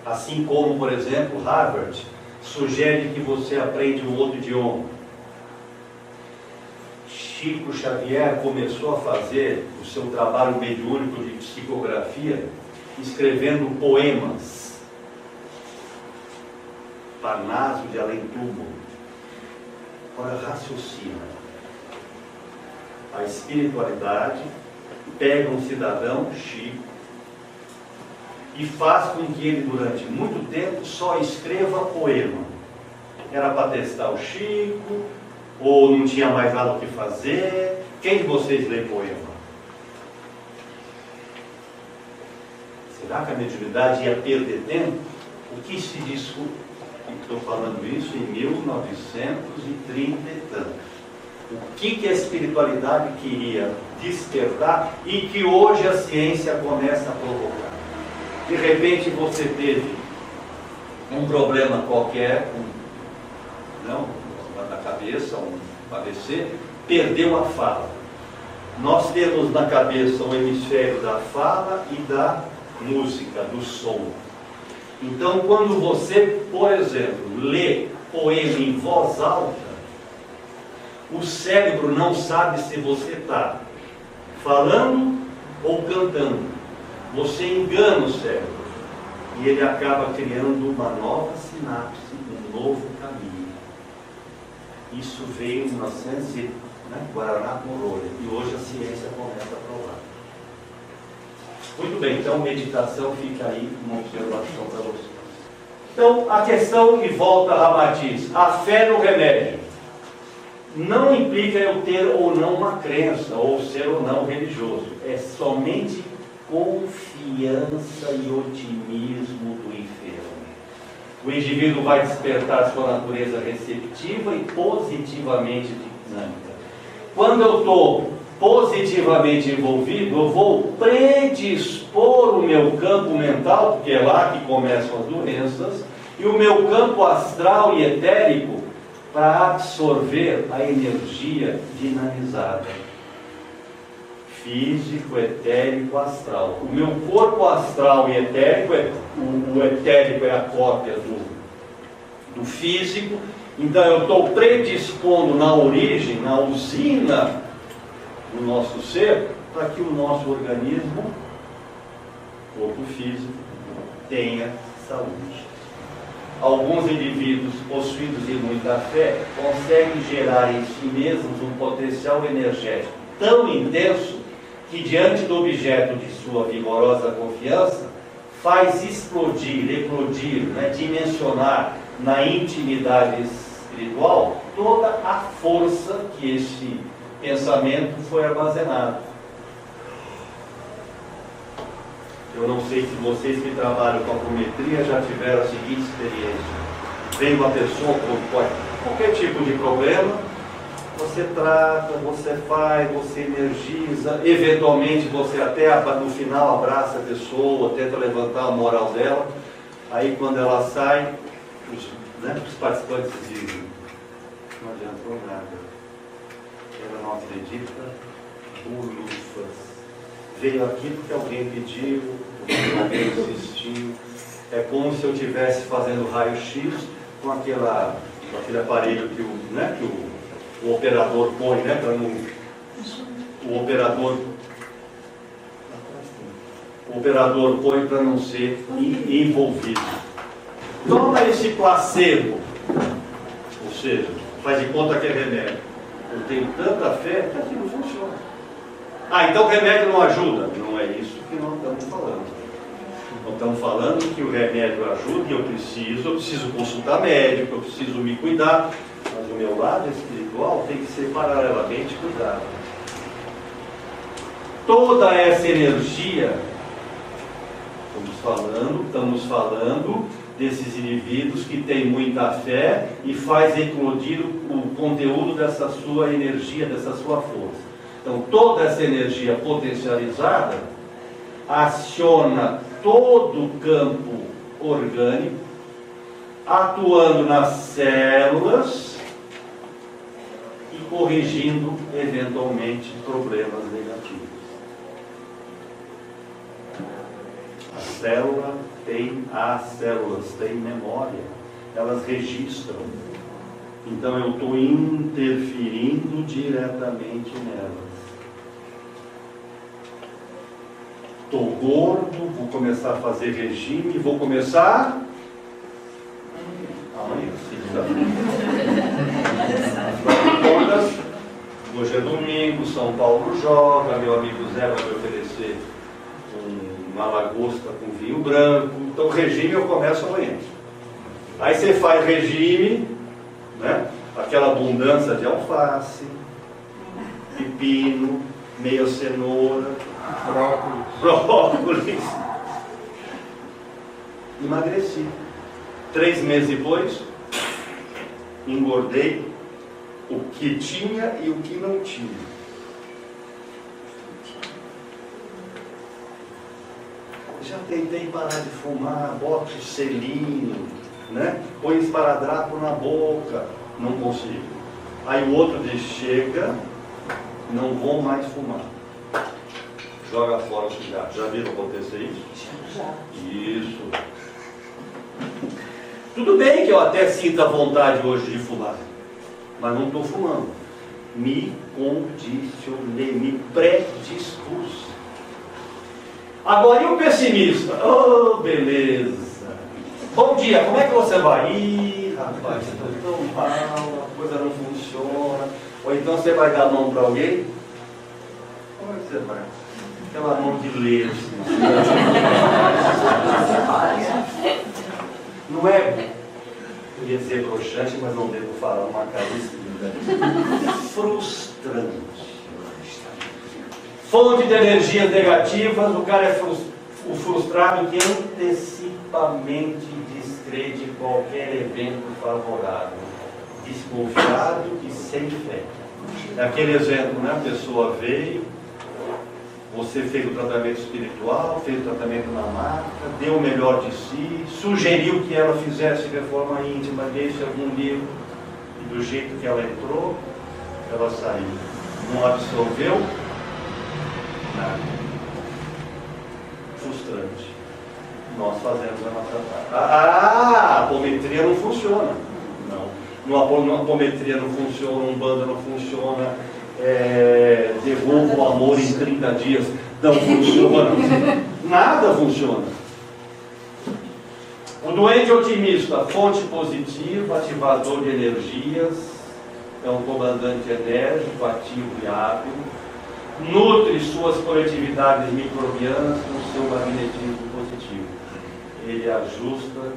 Assim como, por exemplo, Harvard sugere que você aprende um outro idioma. Chico Xavier começou a fazer o seu trabalho mediúnico de psicografia escrevendo poemas. Parnaso de Além-Túmulo. Agora raciocina. A espiritualidade pega um cidadão, Chico, e faz com que ele durante muito tempo só escreva poema. Era para testar o Chico, ou não tinha mais nada o que fazer. Quem de vocês lê poema? Será que a mediunidade ia perder tempo? O que se discute? Estou falando isso em 1930 e tantos. O que a espiritualidade queria despertar e que hoje a ciência começa a provocar. De repente você teve um problema qualquer, na cabeça, um AVC, perdeu a fala. Nós temos na cabeça o hemisfério da fala e da música, do som. Então, quando você, por exemplo, lê poema em voz alta, o cérebro não sabe se você está falando ou cantando. Você engana o cérebro e ele acaba criando uma nova sinapse, um novo caminho. Isso veio em 1900, Guaraná com rolha, e hoje a ciência começa a provar. Muito bem, então meditação fica aí uma observação para você. Então a questão que volta a Ramatiz, a fé no remédio, não implica eu ter ou não uma crença, ou ser ou não religioso. É somente confiança e otimismo do enfermo. O indivíduo vai despertar sua natureza receptiva e positivamente dinâmica. Quando eu estou positivamente envolvido, eu vou predispor o meu campo mental, porque é lá que começam as doenças, e o meu campo astral e etérico para absorver a energia dinamizada. Físico, etérico, astral. O meu corpo astral e etérico, o etérico é a cópia do físico. Então eu estou predispondo na origem, na usina do nosso ser, para que o nosso organismo, corpo físico, tenha saúde. Alguns indivíduos possuídos de muita fé conseguem gerar em si mesmos um potencial energético tão intenso que, diante do objeto de sua vigorosa confiança, faz explodir, eclodir, dimensionar na intimidade espiritual toda a força que esse pensamento foi armazenado. Eu não sei se vocês que trabalham com apometria já tiveram a seguinte experiência. Vem uma pessoa com qualquer tipo de problema, você trata, você faz, você energiza, eventualmente você até no final abraça a pessoa, tenta levantar a moral dela. Aí quando ela sai, os participantes dizem, não adiantou nada. Ela não acredita, bulufas. Veio aqui porque alguém pediu, alguém insistiu. É como se eu estivesse fazendo raio-x com aquele aparelho que o operador põe, o operador O operador põe para não ser envolvido. Toma esse placebo, ou seja, faz de conta que é remédio. Eu tenho tanta fé que aquilo funciona. Ah, então o remédio não ajuda? Não é isso que nós estamos falando. Nós estamos falando que o remédio ajuda e eu preciso consultar médico, eu preciso me cuidar. Mas o meu lado espiritual tem que ser paralelamente cuidado. Toda essa energia, estamos falando desses indivíduos que têm muita fé e faz eclodir o conteúdo dessa sua energia, dessa sua força. Então, toda essa energia potencializada aciona todo o campo orgânico, atuando nas células e corrigindo, eventualmente, problemas negativos. As células têm memória, elas registram. Então eu estou interferindo diretamente nelas. Estou gordo, vou começar a fazer regime, vou começar amanhã, todas. Hoje é domingo, São Paulo joga, meu amigo Zé vai me oferecer uma lagosta com vinho branco. Então regime eu começo amanhã. Aí você faz regime, né? Aquela abundância de alface, pepino, meia cenoura, brócolis. Emagreci. 3 meses depois, engordei o que tinha e o que não tinha. Já tentei parar de fumar, boto selinho, né? Põe esparadrapo na boca, não consigo. Aí o outro diz, chega, não vou mais fumar. Joga fora o cigarro. Já viram acontecer isso? Já. Isso. Tudo bem que eu até sinta vontade hoje de fumar, mas não estou fumando. Me condicionei, me predispus. Agora, e o pessimista? Oh, beleza. Bom dia, como é que você vai? Ih, rapaz, estou tão mal, a coisa não funciona. Ou então você vai dar a mão para alguém? Como é que você vai? Aquela mão de ler. Não é, eu ia dizer broxante, mas não devo falar uma carícia. Frustrante. Fonte de energias negativas, o cara é o frustrado que antecipamente descrede qualquer evento favorável, desconfiado e sem fé. É aquele exemplo, né? A pessoa veio, você fez o tratamento espiritual, fez o tratamento na maca, deu o melhor de si, sugeriu que ela fizesse reforma íntima, desse algum livro, e do jeito que ela entrou, ela saiu. Não absorveu nada. Frustrante. Nós fazemos a nossa parte. A apometria não funciona. Não. A apometria não funciona, a Umbanda não funciona, devolva o amor em 30 dias, não funciona. Nada funciona. O doente otimista, fonte positiva, ativador de energias, é um comandante enérgico, ativo e hábil, nutre suas coletividades microbianas com seu magnetismo positivo. Ele ajusta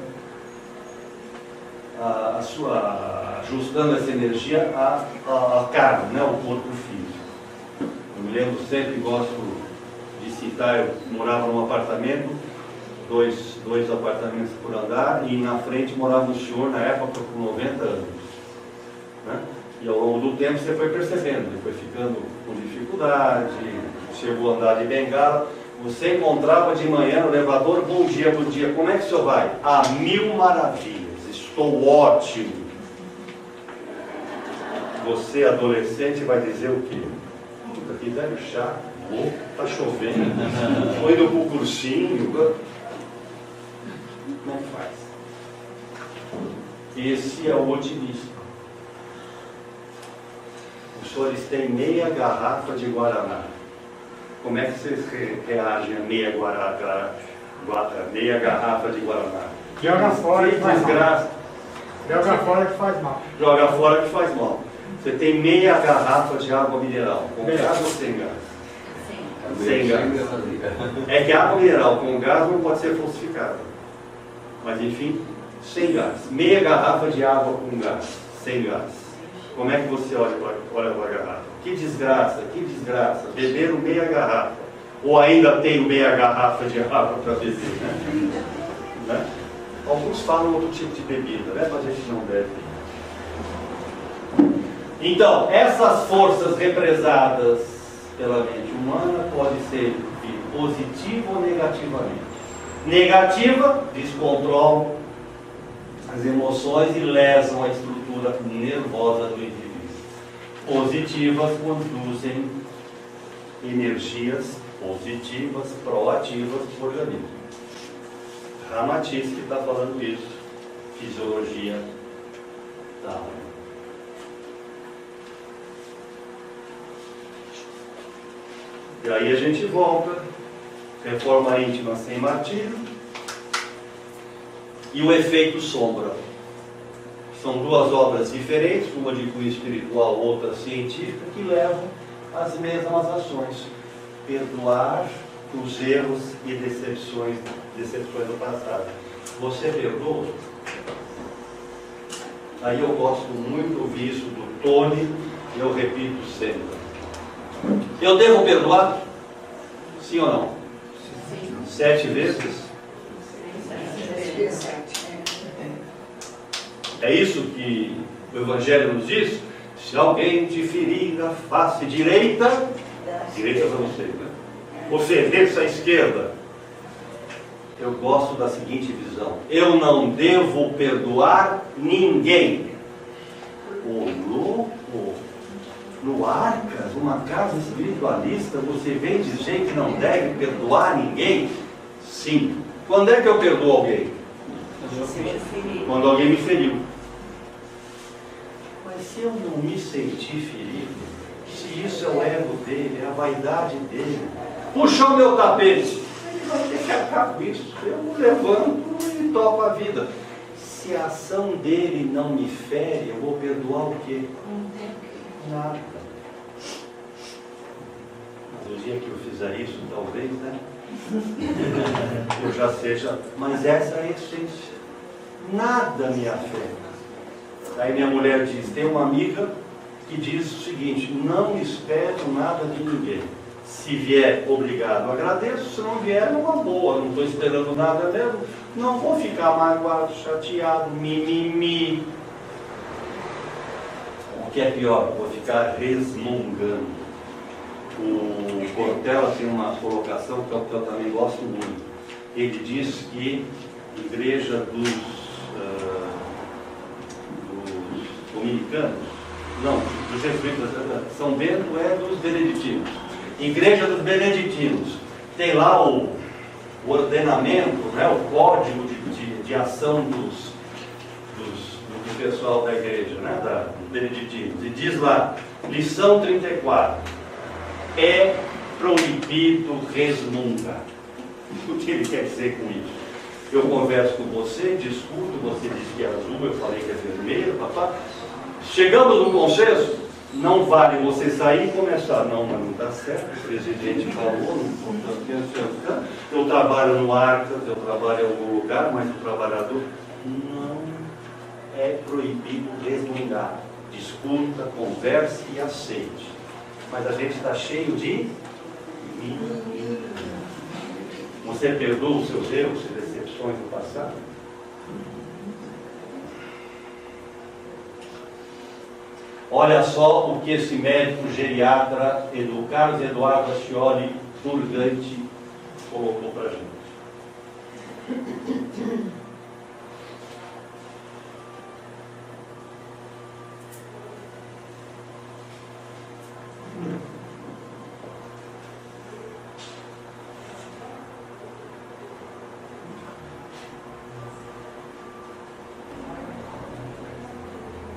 ajustando essa energia à carne, né, ao corpo físico. Eu me lembro sempre, gosto de citar, eu morava num apartamento, dois apartamentos por andar, e na frente morava um senhor, na época, com 90 anos. Né? E ao longo do tempo você foi percebendo, ele foi ficando com dificuldade, chegou a andar de bengala. Você encontrava de manhã no elevador, bom dia, como é que o senhor vai? A 1000 maravilhas, estou ótimo. Você, adolescente, vai dizer o quê? Puta, que velho chato, está chovendo, estou indo para o cursinho. Como é que faz? Esse é o otimista. Os senhores têm meia garrafa de Guaraná. Como é que vocês reagem a meia garrafa de Guaraná? Joga fora Que que faz mal. desgraça. Joga fora que faz mal. Joga fora que faz mal. Você tem meia garrafa de água mineral, com gás ou sem gás? Sem gás. É que a água mineral com gás não pode ser falsificada. Mas enfim, sem gás. Meia garrafa de água com gás, sem gás. Como é que você olha para a garrafa? Que desgraça, que desgraça. Beberam meia garrafa. Ou ainda tenho meia garrafa de água para beber, né? Alguns falam outro tipo de bebida, né? Mas a gente não bebe. Então, essas forças represadas pela mente humana podem ser positiva ou negativamente. Negativa, descontrolam as emoções e lesam a estrutura nervosa do indivíduo. Positivas, conduzem energias positivas, proativas para o organismo. Ramatiz que está falando isso. Fisiologia da alma. E aí a gente volta, reforma íntima sem martírio e o efeito sombra. São duas obras diferentes, uma de cunho espiritual, outra científica, que levam às mesmas ações. Perdoar os erros e decepções do passado. Você perdoa? Aí eu gosto muito de ouvir isso do Tony, e eu repito sempre. Eu devo perdoar? Sim ou não? Sim. 7 vezes? É isso que o Evangelho nos diz? Se alguém te ferir na face direita para você, né? Ofender-se à esquerda. Eu gosto da seguinte visão: eu não devo perdoar ninguém. Ô louco! No Arcas, uma casa espiritualista, você vem dizer que não deve perdoar ninguém? Sim. Quando é que eu perdoo alguém? Quando alguém me feriu. Mas se eu não me sentir ferido, se isso é o ego dele, é a vaidade dele, puxou meu tapete, ele vai ter que acabar com isso. Eu levanto e toco a vida. Se a ação dele não me fere, eu vou perdoar o quê? Nada. Mas o dia que eu fizer isso, talvez, né? Eu já seja. Mas essa é a essência. Nada me afeta. Aí minha mulher diz: tem uma amiga que diz o seguinte: não espero nada de ninguém. Se vier, obrigado, agradeço. Se não vier, é uma boa. Não estou esperando nada mesmo. Não vou ficar magoado, chateado, mimimi. O que é pior? Vou ficar resmungando. O Cortella tem uma colocação que eu também gosto muito. Ele diz que a igreja dos dominicanos, não, dos jesuítas, São Bento é dos beneditinos. Igreja dos beneditinos tem lá o ordenamento, né, o código de ação do pessoal da igreja, né, dos beneditinos. E diz lá, lição 34, é proibido resmungar. O que ele quer dizer com isso? Eu converso com você, discuto, você diz que é azul, eu falei que é vermelho, papá. Chegamos no consenso, não vale você sair e começar. Não, mas não está certo, o presidente falou, não, eu trabalho no Arcas, eu trabalho em algum lugar, mas o trabalhador não é proibido resmungar. Discuta, converse e aceite. Mas a gente está cheio de mimimi. Você perdoa os seus erros e decepções do passado? Olha só o que esse médico geriatra, Carlos Eduardo Ascioli Purgante, colocou para a gente.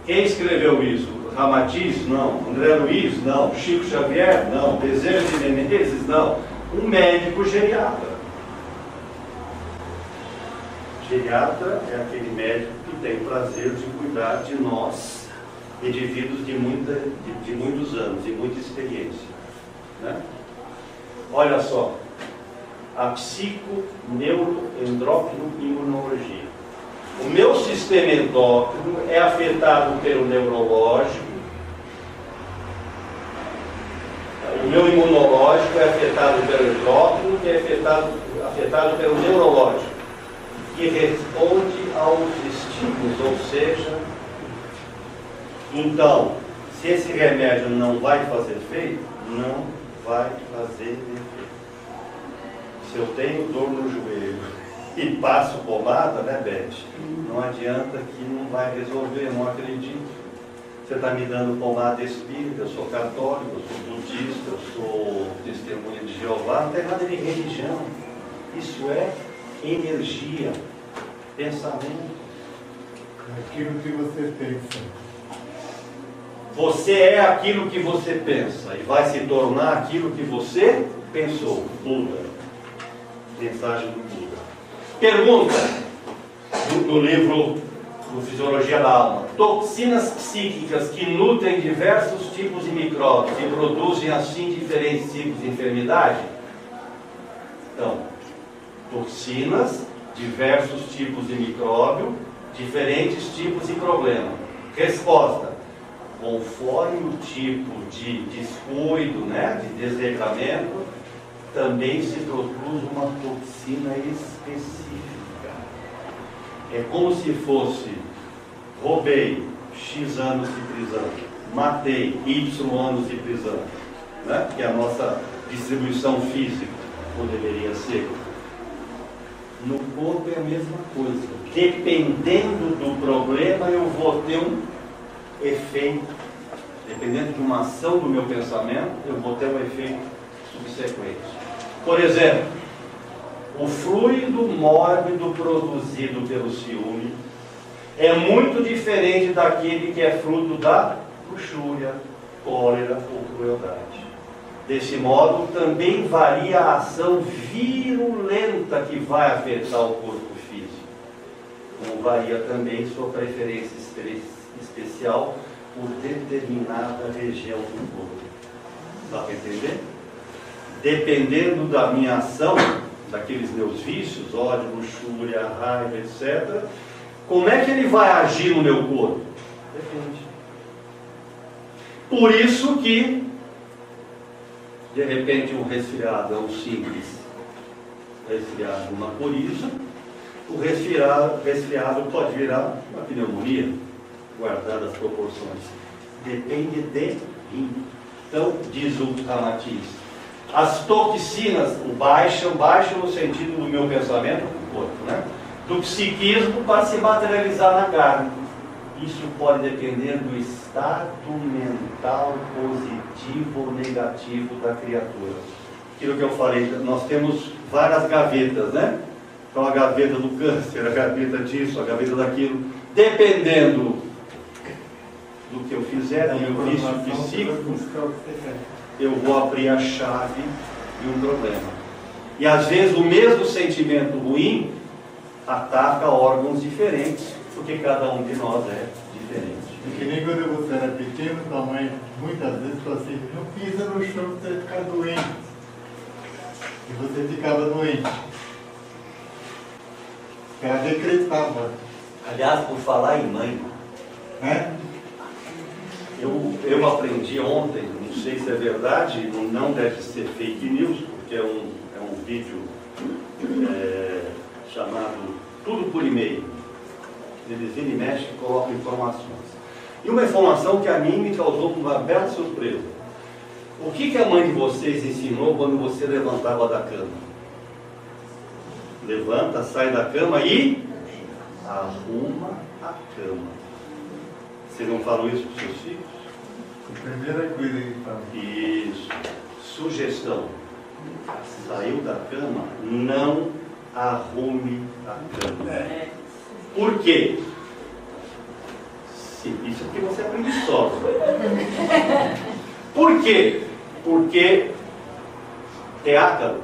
Quem escreveu isso? Ramatiz? Não. André Luiz? Não. Chico Xavier? Não. Bezerra de Menezes? Não. Um médico geriatra. Geriatra é aquele médico que tem o prazer de cuidar de nós, indivíduos de muitos anos e muita experiência, né? Olha só, a psico-neuro-endócrino-imunologia. O meu sistema endócrino é afetado pelo neurológico, o meu imunológico é afetado pelo endócrino, que é afetado pelo neurológico, que responde aos estímulos, ou seja, então, se esse remédio não vai fazer efeito, não vai fazer efeito. Se eu tenho dor no joelho e passo pomada, né, Beth? Não adianta que não vai resolver, não acredito. Você está me dando pomada espírita, eu sou católico, eu sou budista, eu sou testemunha de Jeová, não tem nada de religião. Isso é energia, pensamento. Aquilo que você pensa. Você é aquilo que você pensa e vai se tornar aquilo que você pensou. Buda. Mensagem do Buda. Pergunta do livro do Fisiologia da Alma. Toxinas psíquicas que nutrem diversos tipos de micróbios e produzem assim diferentes tipos de enfermidade? Então, toxinas, diversos tipos de micróbio, diferentes tipos de problema. Resposta: conforme o tipo de descuido, né, de desregramento, também se produz uma toxina específica. É como se fosse: roubei X anos de prisão, matei Y anos de prisão, né? Que é a nossa distribuição física, ou deveria ser. No corpo é a mesma coisa. Dependendo do problema, eu vou ter um efeito. Dependendo de uma ação do meu pensamento, eu vou ter um efeito subsequente. Por exemplo, o fluido mórbido produzido pelo ciúme é muito diferente daquele que é fruto da luxúria, cólera ou crueldade. Desse modo, também varia a ação virulenta que vai afetar o corpo físico. Como varia também sua preferência especial por determinada região do corpo. Dá para entender? Dependendo da minha ação, daqueles meus vícios, ódio, luxúria, raiva, etc., como é que ele vai agir no meu corpo? Depende. Por isso que, de repente, um resfriado é um simples resfriado, uma coriza, o resfriado pode virar uma pneumonia, guardadas as proporções. Depende de mim. Então, diz o Ramatiz, as toxinas baixam no sentido do meu pensamento, do corpo, né? Do psiquismo para se materializar na carne. Isso pode depender do estado mental positivo ou negativo da criatura. Aquilo que eu falei, nós temos várias gavetas, né? Então a gaveta do câncer, a gaveta disso, a gaveta daquilo. Dependendo do que eu fizer, do meu vício psíquico, eu vou abrir a chave de um problema. E às vezes o mesmo sentimento ruim ataca órgãos diferentes, porque cada um de nós é diferente. Que nem quando você era pequeno, tua mãe muitas vezes falou assim: não pisa no chão para você ficar doente. E você ficava doente. Ela decretava. Aliás, por falar em mãe, eu aprendi ontem, não sei se é verdade, não deve ser fake news, porque é um vídeo chamado Tudo por E-mail. Eles vêm e mexem e colocam informações. E uma informação que a mim me causou uma bela surpresa. O que a mãe de vocês ensinou quando você levantava da cama? Levanta, sai da cama e arruma a cama. Você não falou isso para os seus filhos? A primeira coisa que fala. Isso. Sugestão. Saiu da cama, não arrume a cama. Por quê? Sim, isso é porque você é preguiçoso. Por quê? Porque é ácaro.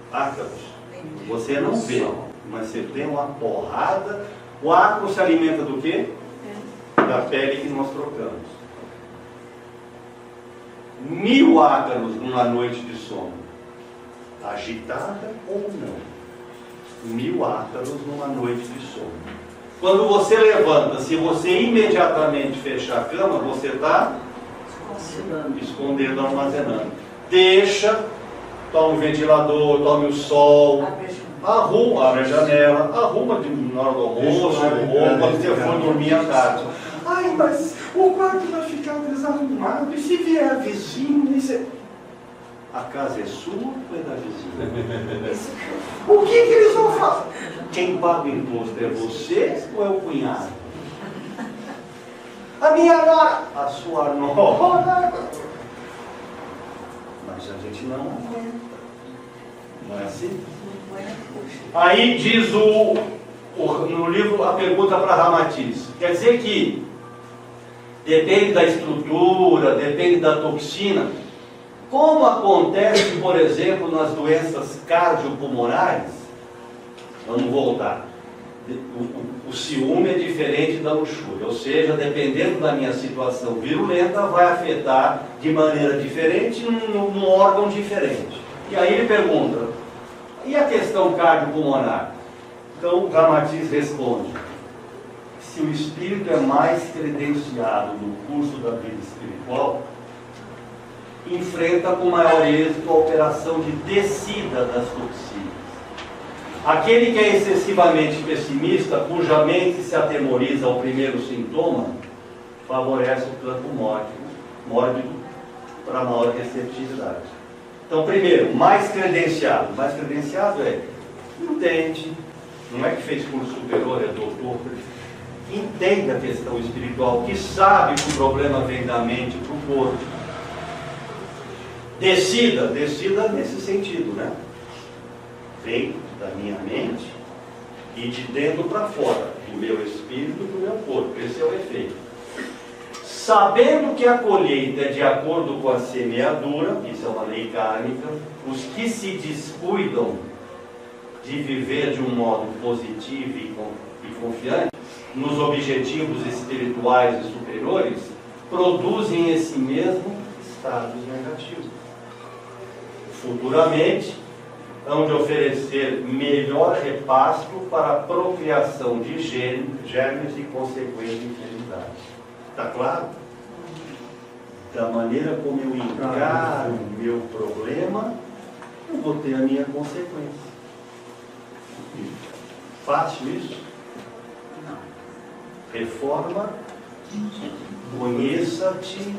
Ácaros. Você não vê, mas você tem uma porrada. O ácaro se alimenta do quê? Da pele que nós trocamos. 1000 ácaros numa noite de sono. Agitada ou não. 1000 ácaros numa noite de sono. Quando você levanta, se você imediatamente fechar a cama, você está escondendo, armazenando. Deixa, tome o ventilador, tome o sol, arruma, abre a janela, arruma na hora do almoço, ou quando você for dormir à tarde. Ai, mas o quarto vai ficar desarrumado, e se vier vizinho, e se... A casa é sua ou é da vizinha? O que eles vão fazer? Quem paga o imposto é você ou é o cunhado? A minha nora! A sua nora! Mas a gente não aguenta. Não é assim? Aí diz no livro a pergunta para Ramatiz. Quer dizer que depende da estrutura, depende da toxina. Como acontece, por exemplo, nas doenças cardiopulmonares, vamos voltar. O ciúme é diferente da luxúria, ou seja, dependendo da minha situação virulenta, vai afetar de maneira diferente num órgão diferente. E aí ele pergunta, e a questão cardiopulmonar? Então o Ramatiz responde, se o espírito é mais credenciado no curso da vida espiritual, enfrenta com maior êxito a operação de descida das toxinas. Aquele que é excessivamente pessimista, cuja mente se atemoriza ao primeiro sintoma, favorece o campo mórbido para maior receptividade. Então, primeiro, mais credenciado. Mais credenciado é, entende, não é que fez curso superior, é doutor, entende a questão espiritual, que sabe que o problema vem da mente para o corpo. Descida nesse sentido, né? Vem da minha mente e de dentro para fora, do meu espírito e do meu corpo. Esse é o efeito. Sabendo que a colheita é de acordo com a semeadura, isso é uma lei kármica, os que se descuidam de viver de um modo positivo e confiante nos objetivos espirituais e superiores, produzem esse mesmo estado negativo. Futuramente, hão de oferecer melhor repasto para a procriação de germes e consequente enfermidade. Está claro? Da maneira como eu encaro o meu problema, eu vou ter a minha consequência. Fácil isso? Não. Reforma, conheça-te.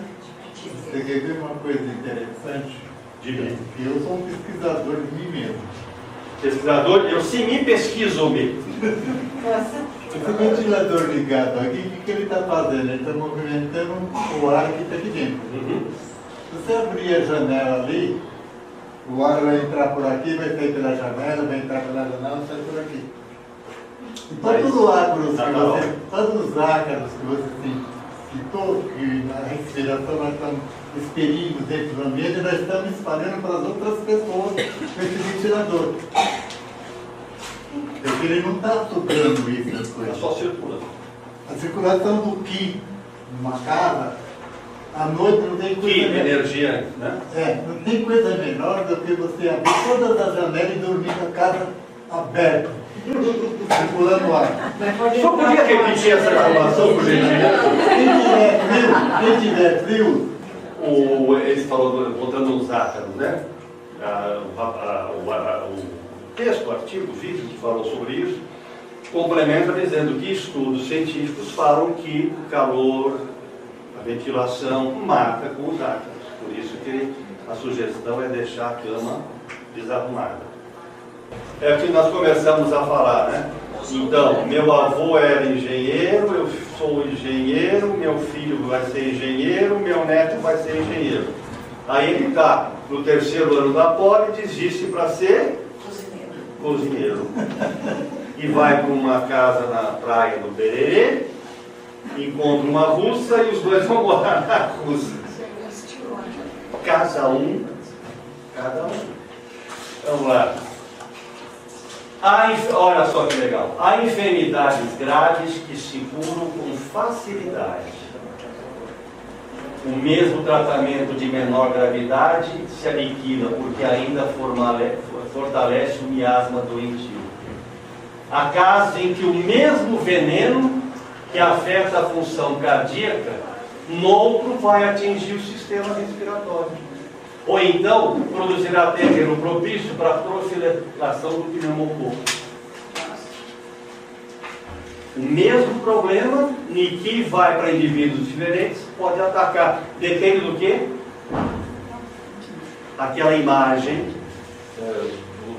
Você quer ver uma coisa interessante? Diga. Eu sou um pesquisador de mim mesmo. Pesquisador, eu sim me pesquiso mesmo. Esse ventilador ligado aqui, o que ele está fazendo? Ele está movimentando o ar que está aqui dentro. Se você abrir a janela ali, o ar vai entrar por aqui, vai sair pela janela, vai entrar pela janela, sai por aqui. E todos os ácaros que você citou, que na respiração nós estamos expelindo dentro do ambiente, nós estamos espalhando para as outras pessoas com esse ventilador. Porque ele não está suprando isso, as coisas. É só circulando. A circulação do Ki numa casa, à noite não tem coisa Que melhor. energia, né? Não tem coisa melhor do que você abrir todas as janelas e dormir com a casa aberta, circulando ar. Só podia repetir essa informação, por gentileza? Quem tiver frio, Ele falou, voltando nos ácaros, né? O texto, o artigo, o vídeo que falou sobre isso, complementa dizendo que estudos científicos falam que o calor, a ventilação, mata com os ácaros. Por isso que a sugestão é deixar a cama desarrumada. É o que nós começamos a falar, né? Então, meu avô era engenheiro, eu sou engenheiro, meu filho vai ser engenheiro, meu neto vai ser engenheiro. Aí ele está no 3º ano da poli e desiste para ser cozinheiro. E vai para uma casa na praia do Bererê encontra uma russa e os dois vão morar na Rússia. Cada um. Vamos lá. Olha só que legal. Há enfermidades graves que se curam com facilidade. O mesmo tratamento de menor gravidade se aniquila porque ainda fortalece o miasma doentio. Há casos em que o mesmo veneno que afeta a função cardíaca, no outro vai atingir o sistema respiratório. Ou então, produzirá terreno propício para a proliferação do pneumococo. O mesmo problema, que vai para indivíduos diferentes, pode atacar. Depende do quê? Aquela imagem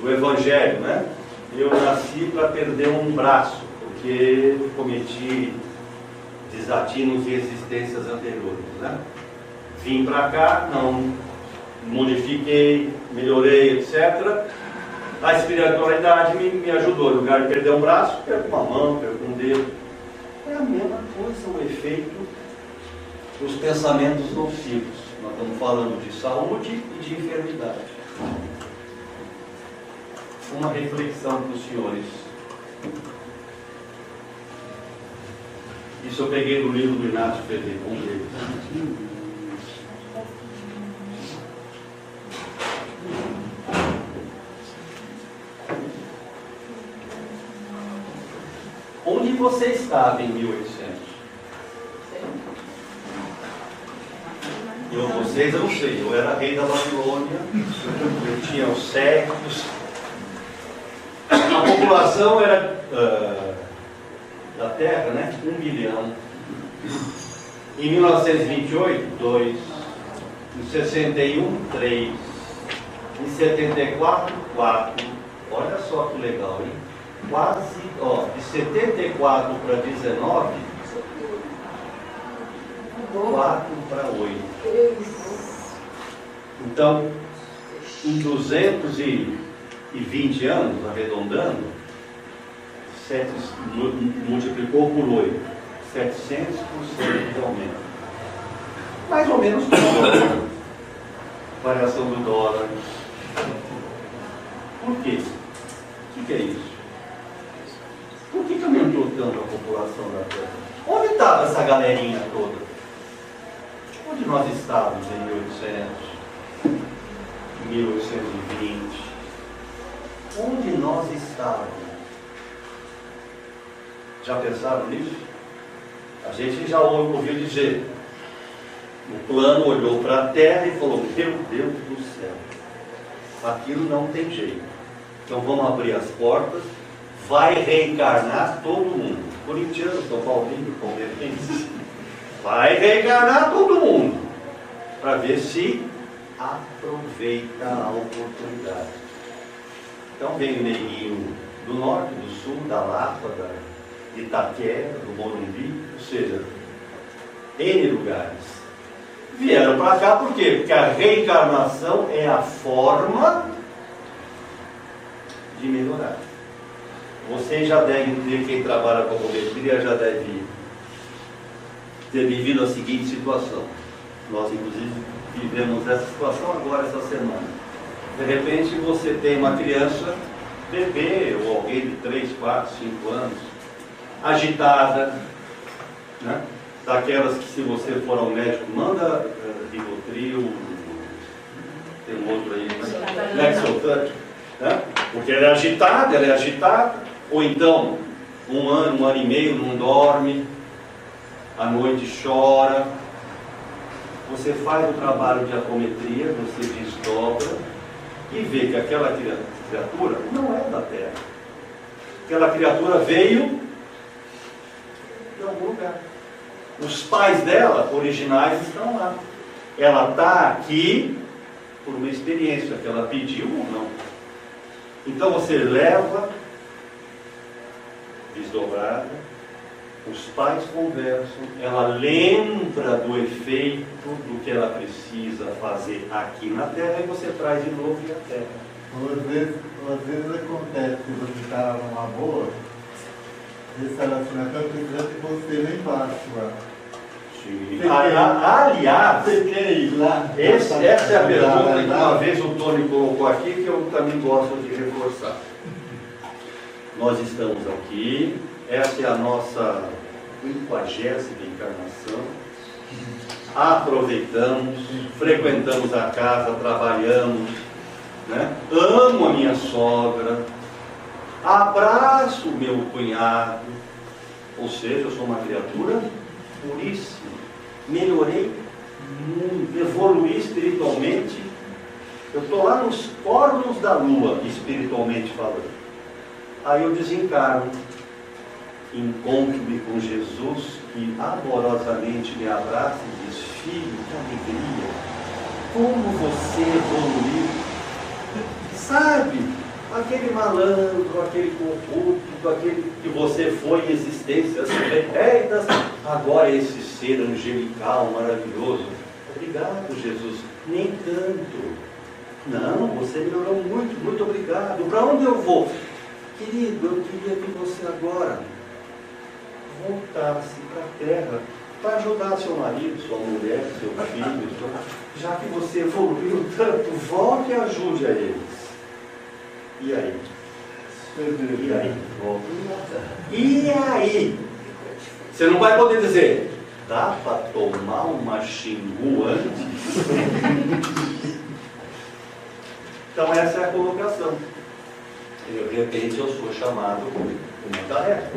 do Evangelho, né? Eu nasci para perder um braço, porque cometi desatinos e existências anteriores, né? Vim para cá, não modifiquei, melhorei, etc. A espiritualidade me ajudou. No lugar de perder um braço, perco uma mão, perco um dedo. É a mesma coisa, o efeito dos pensamentos nocivos. Nós estamos falando de saúde e de enfermidade. Uma reflexão para os senhores. Isso eu peguei do livro do Inácio Ferreira, um deles. Onde você estava em 1800? Vocês eu não sei, eu era rei da Babilônia, eu tinha os séculos. A população era da Terra, né? 1 bilhão. Em 1928, 2. Em 61, 3. Em 74, 4. Olha só que legal, hein? Quase, de 74 para 19, 4 para 8. Então, em 220 anos, arredondando, multiplicou por 8. 700% de aumento. Mais ou menos tudo. Variação do dólar. Por quê? O que é isso? Por que aumentou tanto a população da Terra? Onde estava essa galerinha toda? Onde nós estávamos em 1800? 1820? Onde nós estávamos? Já pensaram nisso? A gente já ouviu dizer. O plano olhou para a Terra e falou: meu Deus do céu, aquilo não tem jeito. Então vamos abrir as portas. Vai reencarnar todo mundo. Corintiano, São Paulino, palmeirense. Vai reencarnar todo mundo. Para ver se aproveita a oportunidade. Então vem o neguinho do norte, do sul, da Lapa, de Itaquera, do Morumbi, ou seja, N lugares. Vieram para cá por quê? Porque a reencarnação é a forma de melhorar. Vocês já devem ter, quem trabalha com a apometria já deve ter vivido a seguinte situação. Nós, inclusive, vivemos essa situação agora, essa semana. De repente, você tem uma criança, bebê, ou alguém de 3, 4, 5 anos, agitada, né? Daquelas que, se você for ao médico, manda Rivotril, tem um outro aí, né? Lexotan, né? Porque ela é agitada, ou então, um ano e meio, não dorme, à noite chora. Você faz o trabalho de apometria, você desdobra e vê que aquela criatura não é da Terra. Aquela criatura veio de algum lugar. Os pais dela, originais, estão lá. Ela está aqui por uma experiência que ela pediu ou não. Então você leva, desdobrada, os pais conversam, ela lembra do efeito do que ela precisa fazer aqui na Terra e você traz de novo para a Terra. Às vezes acontece que você está numa boa Restauração precisa de você lá embaixo. Lá. Sim. Aliás, Você quer ir lá? essa é a pergunta que uma vez o Tony colocou aqui, que eu também gosto de reforçar. Nós estamos aqui, essa é a nossa 50ª encarnação. Aproveitamos, frequentamos a casa, trabalhamos, né? Amo a minha sogra, abraço o meu cunhado, ou seja, eu sou uma criatura puríssima, melhorei muito, evoluí espiritualmente, eu estou lá nos cornos da lua, espiritualmente falando. Aí eu desencarno, encontro-me com Jesus, que amorosamente me abraça e diz: filho, que alegria, como você evoluiu. Sabe, aquele malandro, aquele corrupto, aquele que você foi em existências pretéritas, agora esse ser angelical, maravilhoso. Obrigado, Jesus. Nem tanto. Não, você melhorou muito, muito obrigado. Para onde eu vou? Querido, eu queria que você agora voltasse para a terra para ajudar seu marido, sua mulher, seu filho. Já que você evoluiu tanto, volte e ajude a eles. E aí? E aí? E aí? Você não vai poder dizer: dá para tomar uma xingu antes? Então essa é a colocação. De repente eu sou chamado por uma tarefa.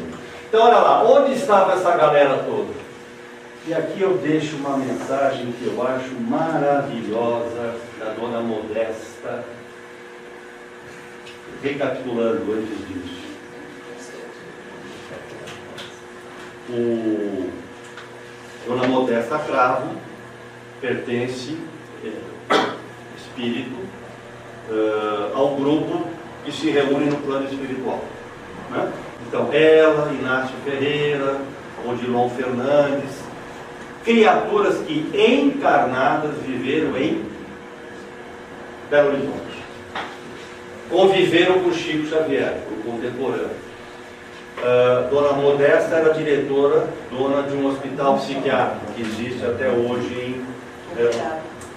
Então olha lá, onde estava essa galera toda? E aqui eu deixo uma mensagem que eu acho maravilhosa da Dona Modesta, recapitulando antes disso. Dona Modesta Cravo pertence, espírito, ao grupo que se reúne no plano espiritual, né? Então ela, Inácio Ferreira, Odilon Fernandes, criaturas que encarnadas viveram em Belo Horizonte, conviveram com Chico Xavier, o contemporâneo. Dona Modesta era diretora, dona de um hospital psiquiátrico que existe até hoje em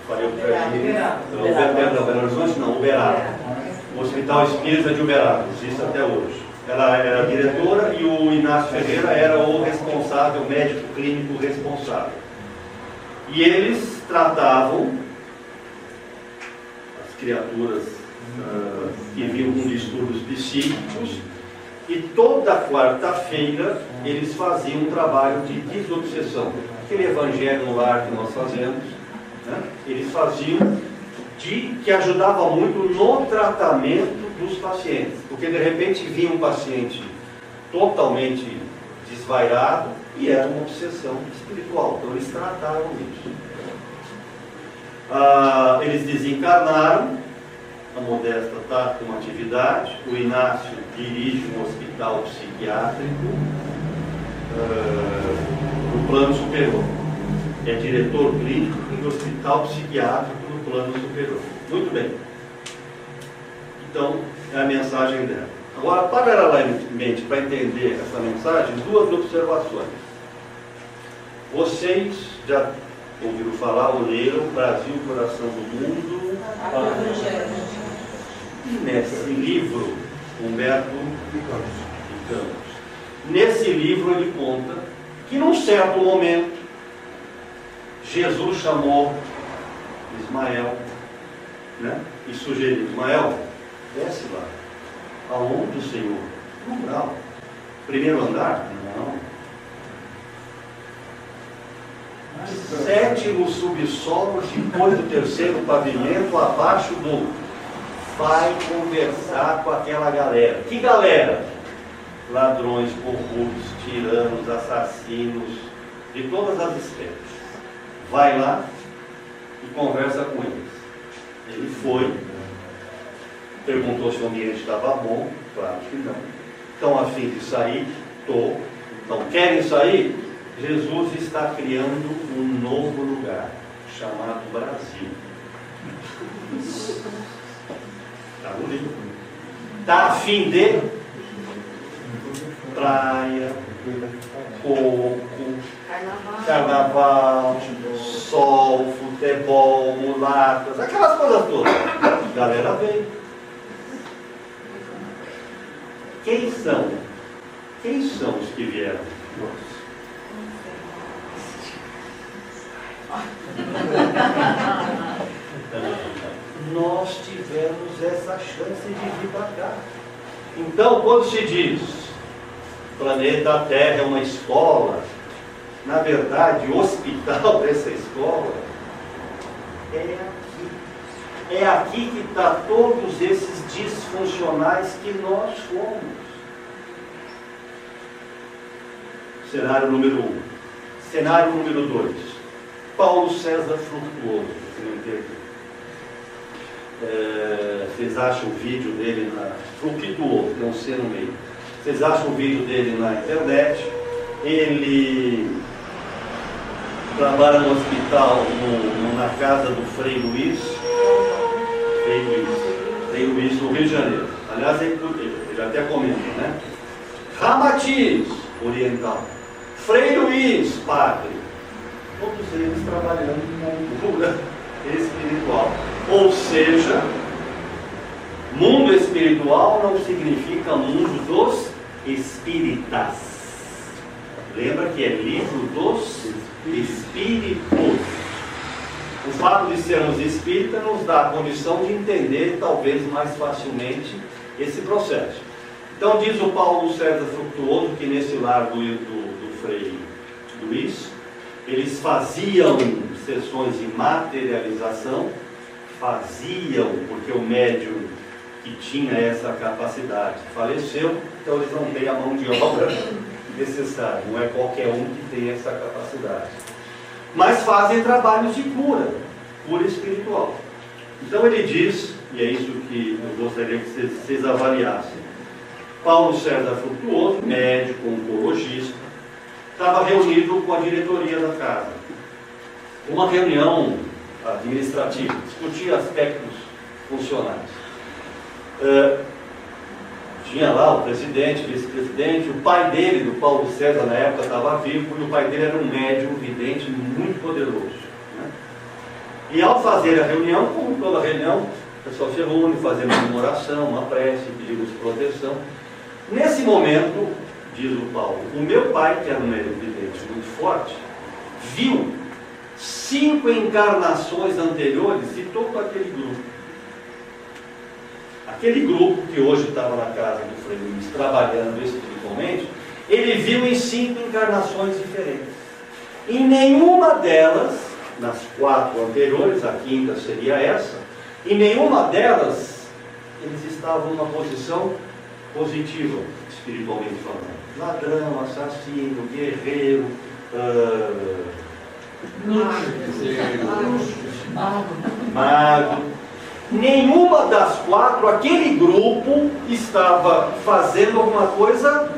Belo Horizonte, não, Uberaba. O Hospital Espírita de Uberaba, existe até hoje. Ela era diretora e o Inácio Ferreira era o responsável, o médico clínico responsável. E eles tratavam as criaturas que vinham com distúrbios psíquicos, e toda quarta-feira eles faziam um trabalho de desobsessão. Aquele evangelho no lar que nós fazemos, né? Eles faziam que ajudava muito no tratamento dos pacientes, porque de repente vinha um paciente totalmente desvairado e era uma obsessão espiritual, então eles trataram isso. Eles desencarnaram, a Modesta está com uma atividade, o Inácio dirige um hospital psiquiátrico no plano superior, é diretor clínico do hospital psiquiátrico no plano superior. Muito bem. Então, é a mensagem dela. Agora, paralelamente, para entender essa mensagem, duas observações. Vocês já ouviram falar ou leram Brasil, Coração do Mundo? Nesse livro, Humberto de Campos. Nesse livro ele conta que num certo momento Jesus chamou Ismael, né? E sugeriu: Ismael, desce lá. Aonde, Senhor? No umbral. Primeiro andar? Não. Sétimo subsolo, depois do terceiro pavimento, abaixo do... Vai conversar com aquela galera. Que galera? Ladrões, corruptos, tiranos, assassinos, de todas as espécies. Vai lá e conversa com eles. Ele foi, perguntou se o ambiente estava bom, claro que não. Estão a fim de sair? Estou. Então, querem sair? Jesus está criando um novo lugar, chamado Brasil. Está no livro. Está a fim de praia, coco, carnaval, sol, futebol, mulatas, aquelas coisas todas. A galera veio. Quem são? Quem são os que vieram? Nós tivemos essa chance de vir para cá. Então, quando se diz planeta Terra é uma escola, na verdade, o hospital dessa escola é aqui. É aqui que está todos esses disfuncionais que nós somos. Cenário número 1. Cenário número 2. Paulo César Frutuoso. Vocês acham o vídeo dele na... Frutuoso, tem um C no meio. Vocês acham o vídeo dele na internet. Ele trabalha no hospital, na casa do Frei Luiz. Frei Luiz, no Rio de Janeiro. Aliás, ele até comenta, né? Ramatiz, oriental. Frei Luiz, padre. Todos eles trabalhando com cura espiritual. Ou seja, mundo espiritual não significa mundo dos espíritas. Lembra que é livro dos espíritos. O fato de sermos espíritas nos dá a condição de entender talvez mais facilmente esse processo. Então diz o Paulo César Frutuoso que nesse lar do Frei Luiz, eles faziam sessões de materialização, porque o médium que tinha essa capacidade faleceu, então eles não têm a mão de obra necessária, não é qualquer um que tem essa capacidade. Mas fazem trabalhos de cura espiritual. Então ele diz, e é isso que eu gostaria que vocês avaliassem, Paulo César Frutuoso, médico, oncologista, estava reunido com a diretoria da casa. Uma reunião administrativa, discutir aspectos funcionais. Tinha lá o presidente, vice-presidente, o pai dele, do Paulo César, na época estava vivo, e o pai dele era um médium vidente muito poderoso. Né? E ao fazer a reunião, como toda reunião, o pessoal se reúne, fazendo uma oração, uma prece, pedimos proteção. Nesse momento, diz o Paulo, o meu pai, que era um médium vidente muito forte, viu 5 encarnações anteriores e todo aquele grupo. Aquele grupo que hoje estava na casa do Frei Luiz, trabalhando espiritualmente, ele viu em 5 encarnações diferentes. Em nenhuma delas, nas 4 anteriores, a 5ª seria essa, em nenhuma delas eles estavam numa posição positiva, espiritualmente falando. Ladrão, assassino, guerreiro, mago. Nenhuma das 4, aquele grupo estava fazendo alguma coisa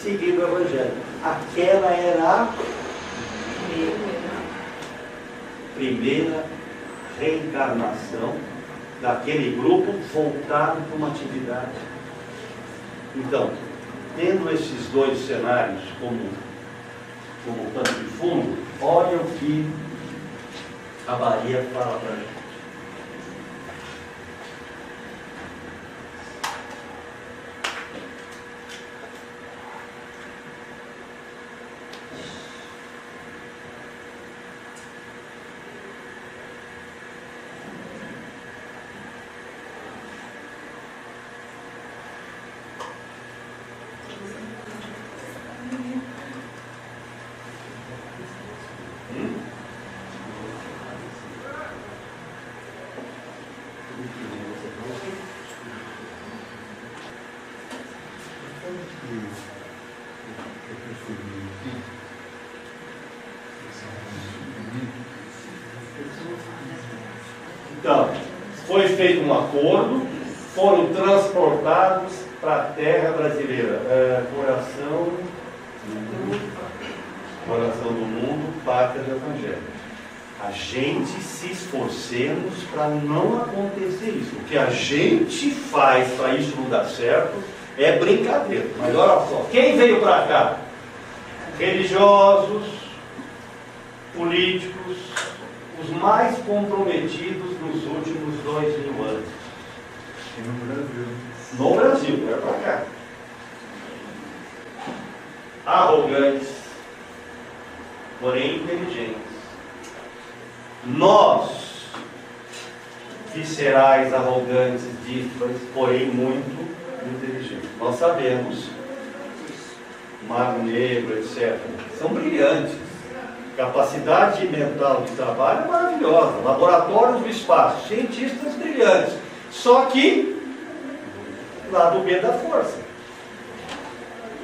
seguindo o Evangelho. Aquela era a primeira reencarnação daquele grupo voltado para uma atividade. Então, tendo esses 2 cenários como pano de fundo, olha o que a Bahia fala para a gente. Então, foi feito um acordo, foram transportados para a terra brasileira. Coração do mundo, pátria do Evangelho. A gente se esforcemos para não acontecer isso. O que a gente faz para isso não dar certo É brincadeira. Mas olha só, quem veio para cá? Religiosos, políticos, os mais comprometidos nos últimos 2000 anos. E no Brasil. No Brasil, não é para cá. Arrogantes, porém inteligentes. Nós, viscerais, arrogantes, díspares, porém muito inteligentes. Nós sabemos, Mar Negro, etc. São brilhantes. Capacidade mental de trabalho é maravilhosa. Laboratórios do espaço, cientistas brilhantes. Só que, lado B da força.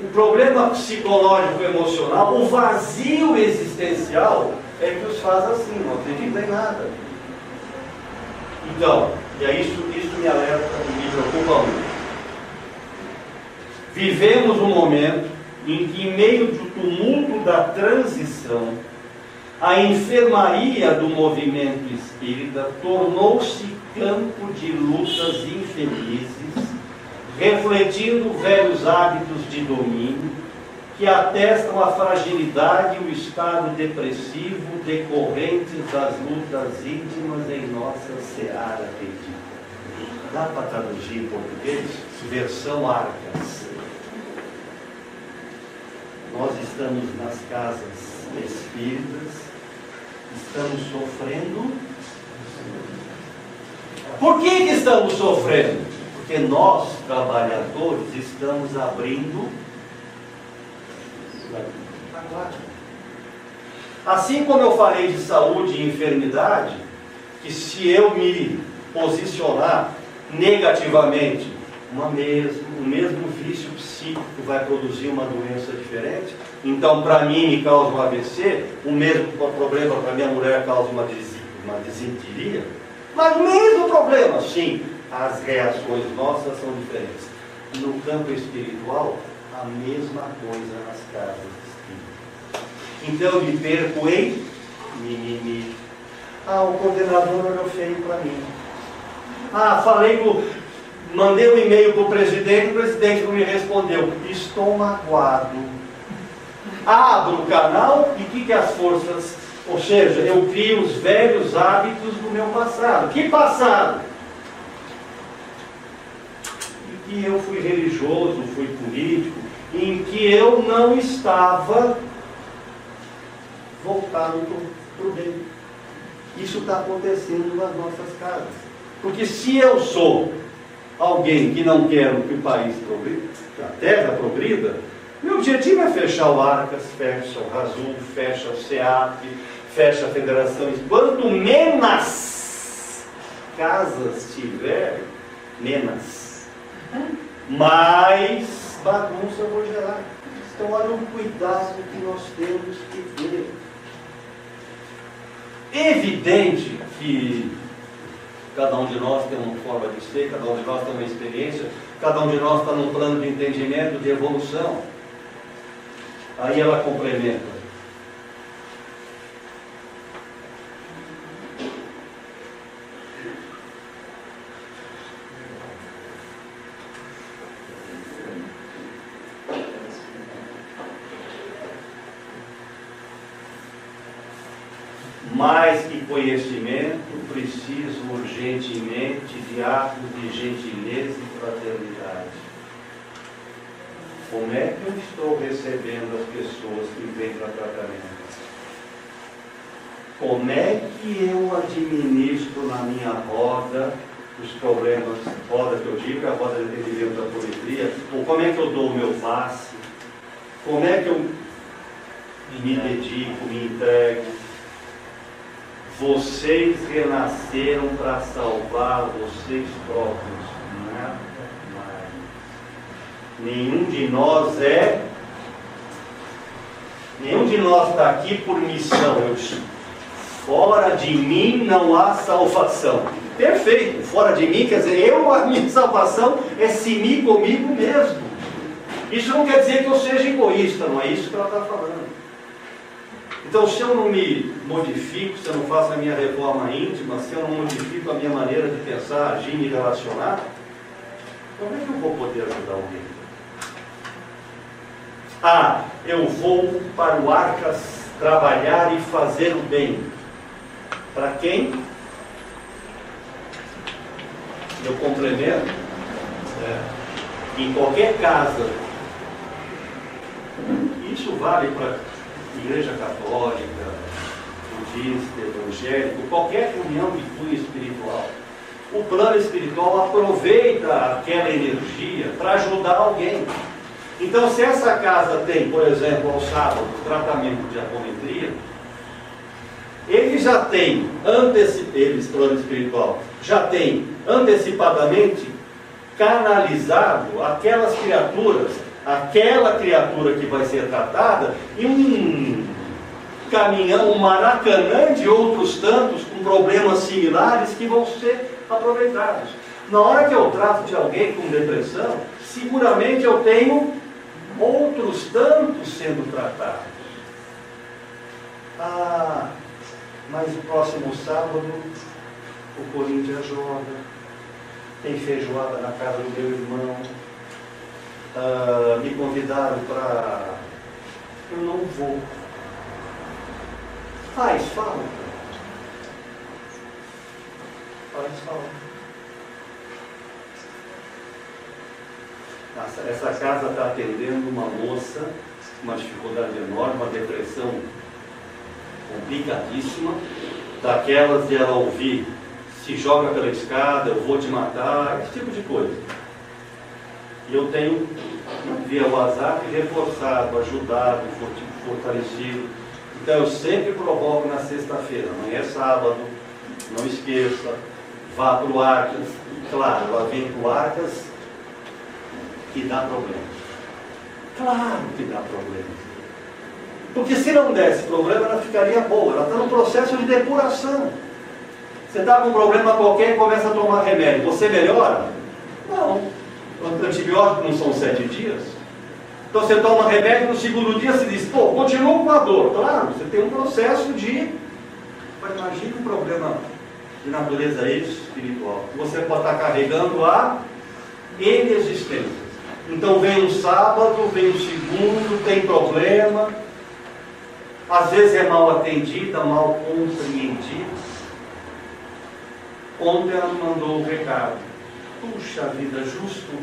O problema psicológico emocional, o vazio existencial, é que os faz assim, não acreditam em nada. Então, e aí isso me alerta e me preocupa muito. Vivemos um momento em que, em meio do tumulto da transição, a enfermaria do movimento espírita tornou-se campo de lutas infelizes, refletindo velhos hábitos de domínio que atestam a fragilidade e o estado depressivo decorrentes das lutas íntimas em nossa seara perdida. Dá para traduzir em português? Versão Arcas. Nós estamos nas casas espíritas, estamos sofrendo. Por que estamos sofrendo? Porque nós, trabalhadores, estamos abrindo a guarda. Assim como eu falei de saúde e enfermidade, que se eu me posicionar negativamente, o mesmo vício psíquico vai produzir uma doença diferente. Então, para mim, me causa um AVC, o mesmo problema para minha mulher causa uma disenteria. Mas o mesmo problema, sim, as reações nossas são diferentes. No campo espiritual, a mesma coisa nas casas espíritas. Então eu me perco em mimimi. O coordenador olhou feio para mim. Mandei um e-mail para o presidente não me respondeu. Estou magoado. Abro o canal e o que as forças... Ou seja, eu crio os velhos hábitos do meu passado. Que passado? Em que eu fui religioso, fui político, em que eu não estava voltado para o bem. Isso está acontecendo nas nossas casas. Porque se eu sou alguém que não quero que o país progrida, que a terra progrida, meu objetivo é fechar o Arcas, fecha o Razul, fecha o SEAP, fecha a Federação. Quanto menos casas tiver, mais bagunça eu vou gerar. Então olha o cuidado que nós temos que ter. Evidente que cada um de nós tem uma forma de ser, cada um de nós tem uma experiência, cada um de nós está num plano de entendimento, de evolução. Aí ela complementa. Mais que conhecimento, preciso urgentemente de atos de gentileza e fraternidade. Como é que eu estou recebendo as pessoas que vêm para tratamento? Como é que eu administro na minha roda os problemas, roda que eu digo, a roda de atendimento da poetria, ou como é que eu dou o meu passe? Como é que eu me dedico, me entrego? Vocês renasceram para salvar vocês próprios, nada mais. Nenhum de nós está aqui por missão. Fora de mim não há salvação. Perfeito, fora de mim quer dizer, a minha salvação é se me comigo mesmo. Isso não quer dizer que eu seja egoísta, não é isso que ela está falando. Então, se eu não me modifico, se eu não faço a minha reforma íntima, se eu não modifico a minha maneira de pensar, agir e me relacionar, como é que eu vou poder ajudar alguém? Ah, eu vou para o Arcas trabalhar e fazer o bem. Para quem? Eu complemento. Em qualquer casa, isso vale para igreja católica, budista, evangélico, qualquer união de cunho espiritual. O plano espiritual aproveita aquela energia para ajudar alguém. Então, se essa casa tem, por exemplo, ao sábado, tratamento de apometria, ele já tem, plano espiritual, já tem antecipadamente canalizado aquelas criaturas, aquela criatura que vai ser tratada, em um caminhão, um maracanã de outros tantos com problemas similares que vão ser aproveitados. Na hora que eu trato de alguém com depressão, seguramente eu tenho outros tantos sendo tratados. Ah, mas o próximo sábado o Corinthians joga, tem feijoada na casa do meu irmão, me convidaram para... Eu não vou. Faz falta. Faz falta. Essa casa está atendendo uma moça com uma dificuldade enorme, uma depressão complicadíssima, daquelas de ela ouvir: se joga pela escada, eu vou te matar, esse tipo de coisa. E eu tenho, via WhatsApp, reforçado, ajudado, fortalecido. Então eu sempre provoco na sexta-feira, amanhã é sábado, não esqueça, vá para o Arcas. Claro, ela vem para o Arcas e dá problema. Claro que dá problema. Porque se não desse problema, ela ficaria boa. Ela está no processo de depuração. Você está com um problema qualquer e começa a tomar remédio. Você melhora? Não. O antibiótico não são 7 dias. Então você toma remédio, no segundo dia você diz: pô, continua com a dor. Claro, você tem um processo de... Mas imagine um problema de natureza espiritual. Você pode estar carregando a inexistência. Então vem um sábado, vem um segundo, tem problema. Às vezes é mal atendida, mal compreendida. Ontem ela me mandou um recado: puxa vida, justo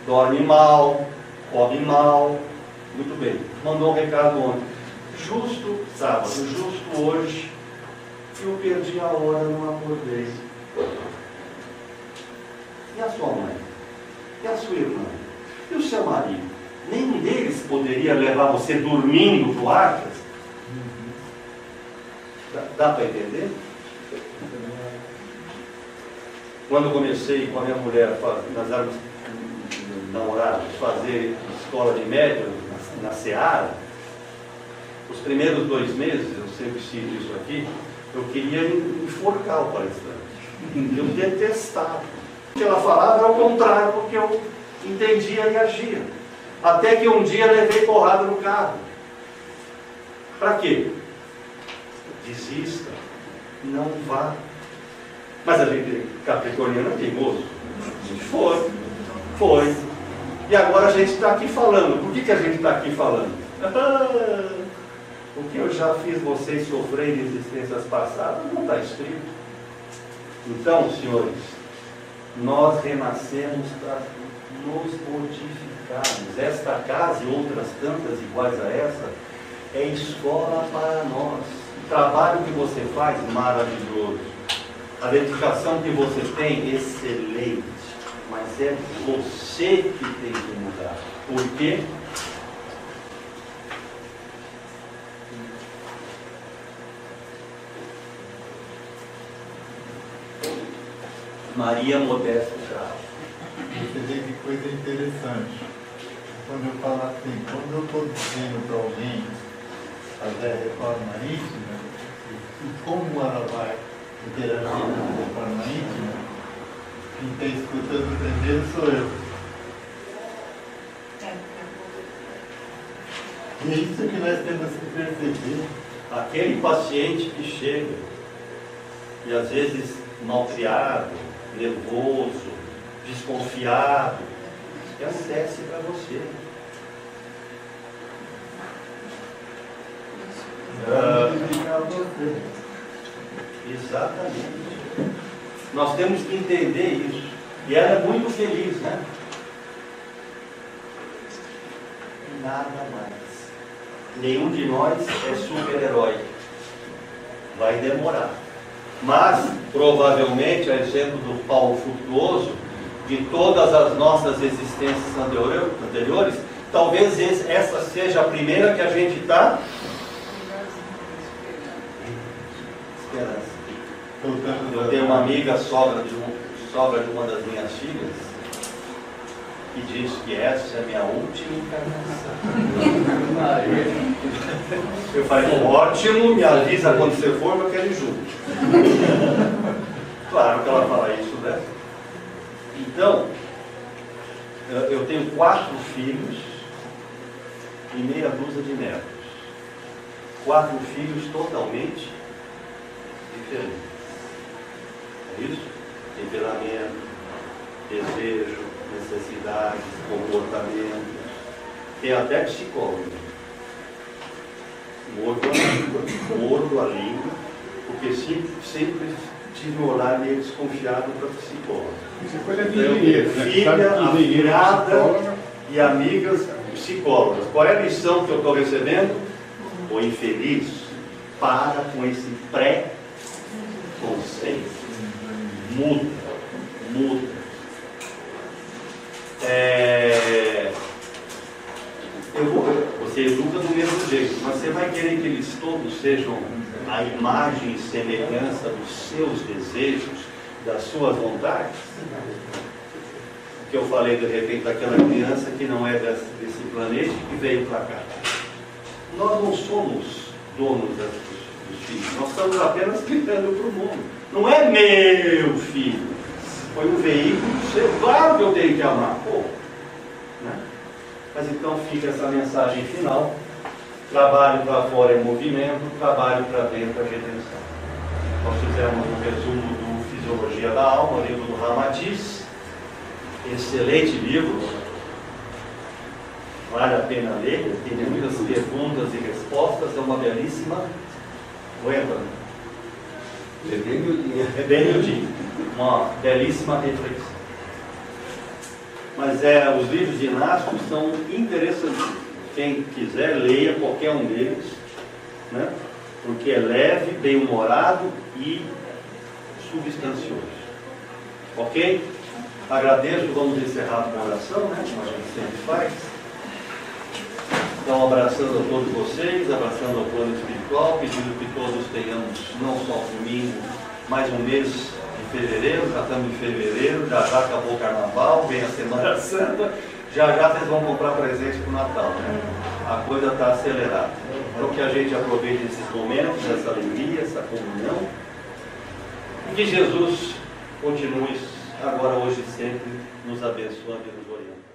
dorme mal, come mal. Muito bem, mandou um recado ontem: justo sábado, justo hoje, eu perdi a hora, não acordei. E a sua mãe? E a sua irmã? E o seu marido? Nenhum deles poderia levar você dormindo para o Arcas? Dá para entender? Quando eu comecei com a minha mulher, nós éramos namorados, fazer escola de médium na Seara, os primeiros 2 meses, eu sempre cito isso aqui, eu queria enforcar o palestrante. Eu detestava. O que ela falava era o contrário do que eu entendia e agia. Até que um dia levei porrada no carro. Para quê? Desista. Não vá. Mas a gente, capricorniano, é teimoso. A gente foi. E agora a gente está aqui falando. Por que a gente está aqui falando? O que eu já fiz vocês sofrerem em existências passadas não está escrito. Então, senhores, nós renascemos para nos modificarmos. Esta casa e outras tantas iguais a essa é escola para nós. O trabalho que você faz, maravilhoso. A dedicação que você tem, excelente. Mas é você que tem que mudar. Por quê? Maria Modesta Chaves. Você vê que coisa interessante. Quando eu falo assim, quando eu estou dizendo para alguém fazer a reforma íntima, e como ela vai interagir na reforma íntima, quem está escutando primeiro sou eu. E é isso que nós temos que perceber. Aquele paciente que chega e às vezes malcriado, nervoso, desconfiado, é um teste para você. Exatamente. Nós temos que entender isso. E ela é muito feliz, né? Nada mais. Nenhum de nós é super-herói. Vai demorar. Mas, provavelmente, a exemplo do Paulo Frutuoso, de todas as nossas existências anteriores, talvez essa seja a primeira que a gente está esperando. Eu tenho uma amiga, sogra de uma das minhas filhas, que diz que essa é a minha última encarnação. Eu falei, ótimo, me avisa quando você for, eu quero ir junto. Claro que ela fala isso, né? Então, eu tenho 4 filhos e meia dúzia de netos. 4 filhos totalmente diferentes. É isso? Temperamento, desejo, necessidades, comportamentos. Tem até psicólogo. Mordo a língua, porque sempre tive um olhar meio desconfiado para psicólogo. Filha, afilhada e amigas psicólogas. Qual é a lição que eu estou recebendo? O infeliz para com esse pré-conceito. Muda. Você educa do mesmo jeito, mas você vai querer que eles todos sejam a imagem e semelhança dos seus desejos, das suas vontades? O que eu falei de repente daquela criança que não é desse planeta e que veio para cá. Nós não somos donos dos filhos, nós estamos apenas criando para o mundo. Não é meu filho, foi um veículo, claro que eu tenho que amar, né? Mas então fica essa mensagem final: trabalho para fora é movimento, trabalho para dentro é redenção. Nós fizemos um resumo do Fisiologia da Alma, livro do Ramatiz, excelente livro, vale a pena ler, tem muitas perguntas e respostas, é uma belíssima uma belíssima reflexão. Mas os livros dinásticos são interessantes. Quem quiser, leia qualquer um deles, né? Porque é leve, bem-humorado e substancioso. Ok? Agradeço, vamos encerrar com oração, né? Como a gente sempre faz. Então, abraçando a todos vocês, abraçando ao plano espiritual, pedindo que todos tenhamos, não só domingo, mais um mês de fevereiro, já estamos em fevereiro, já acabou o carnaval, vem a Semana Santa, já vocês vão comprar presente para o Natal, né? A coisa está acelerada. Então que a gente aproveite esses momentos, essa alegria, essa comunhão, e que Jesus continue agora, hoje e sempre, nos abençoando e nos orientando.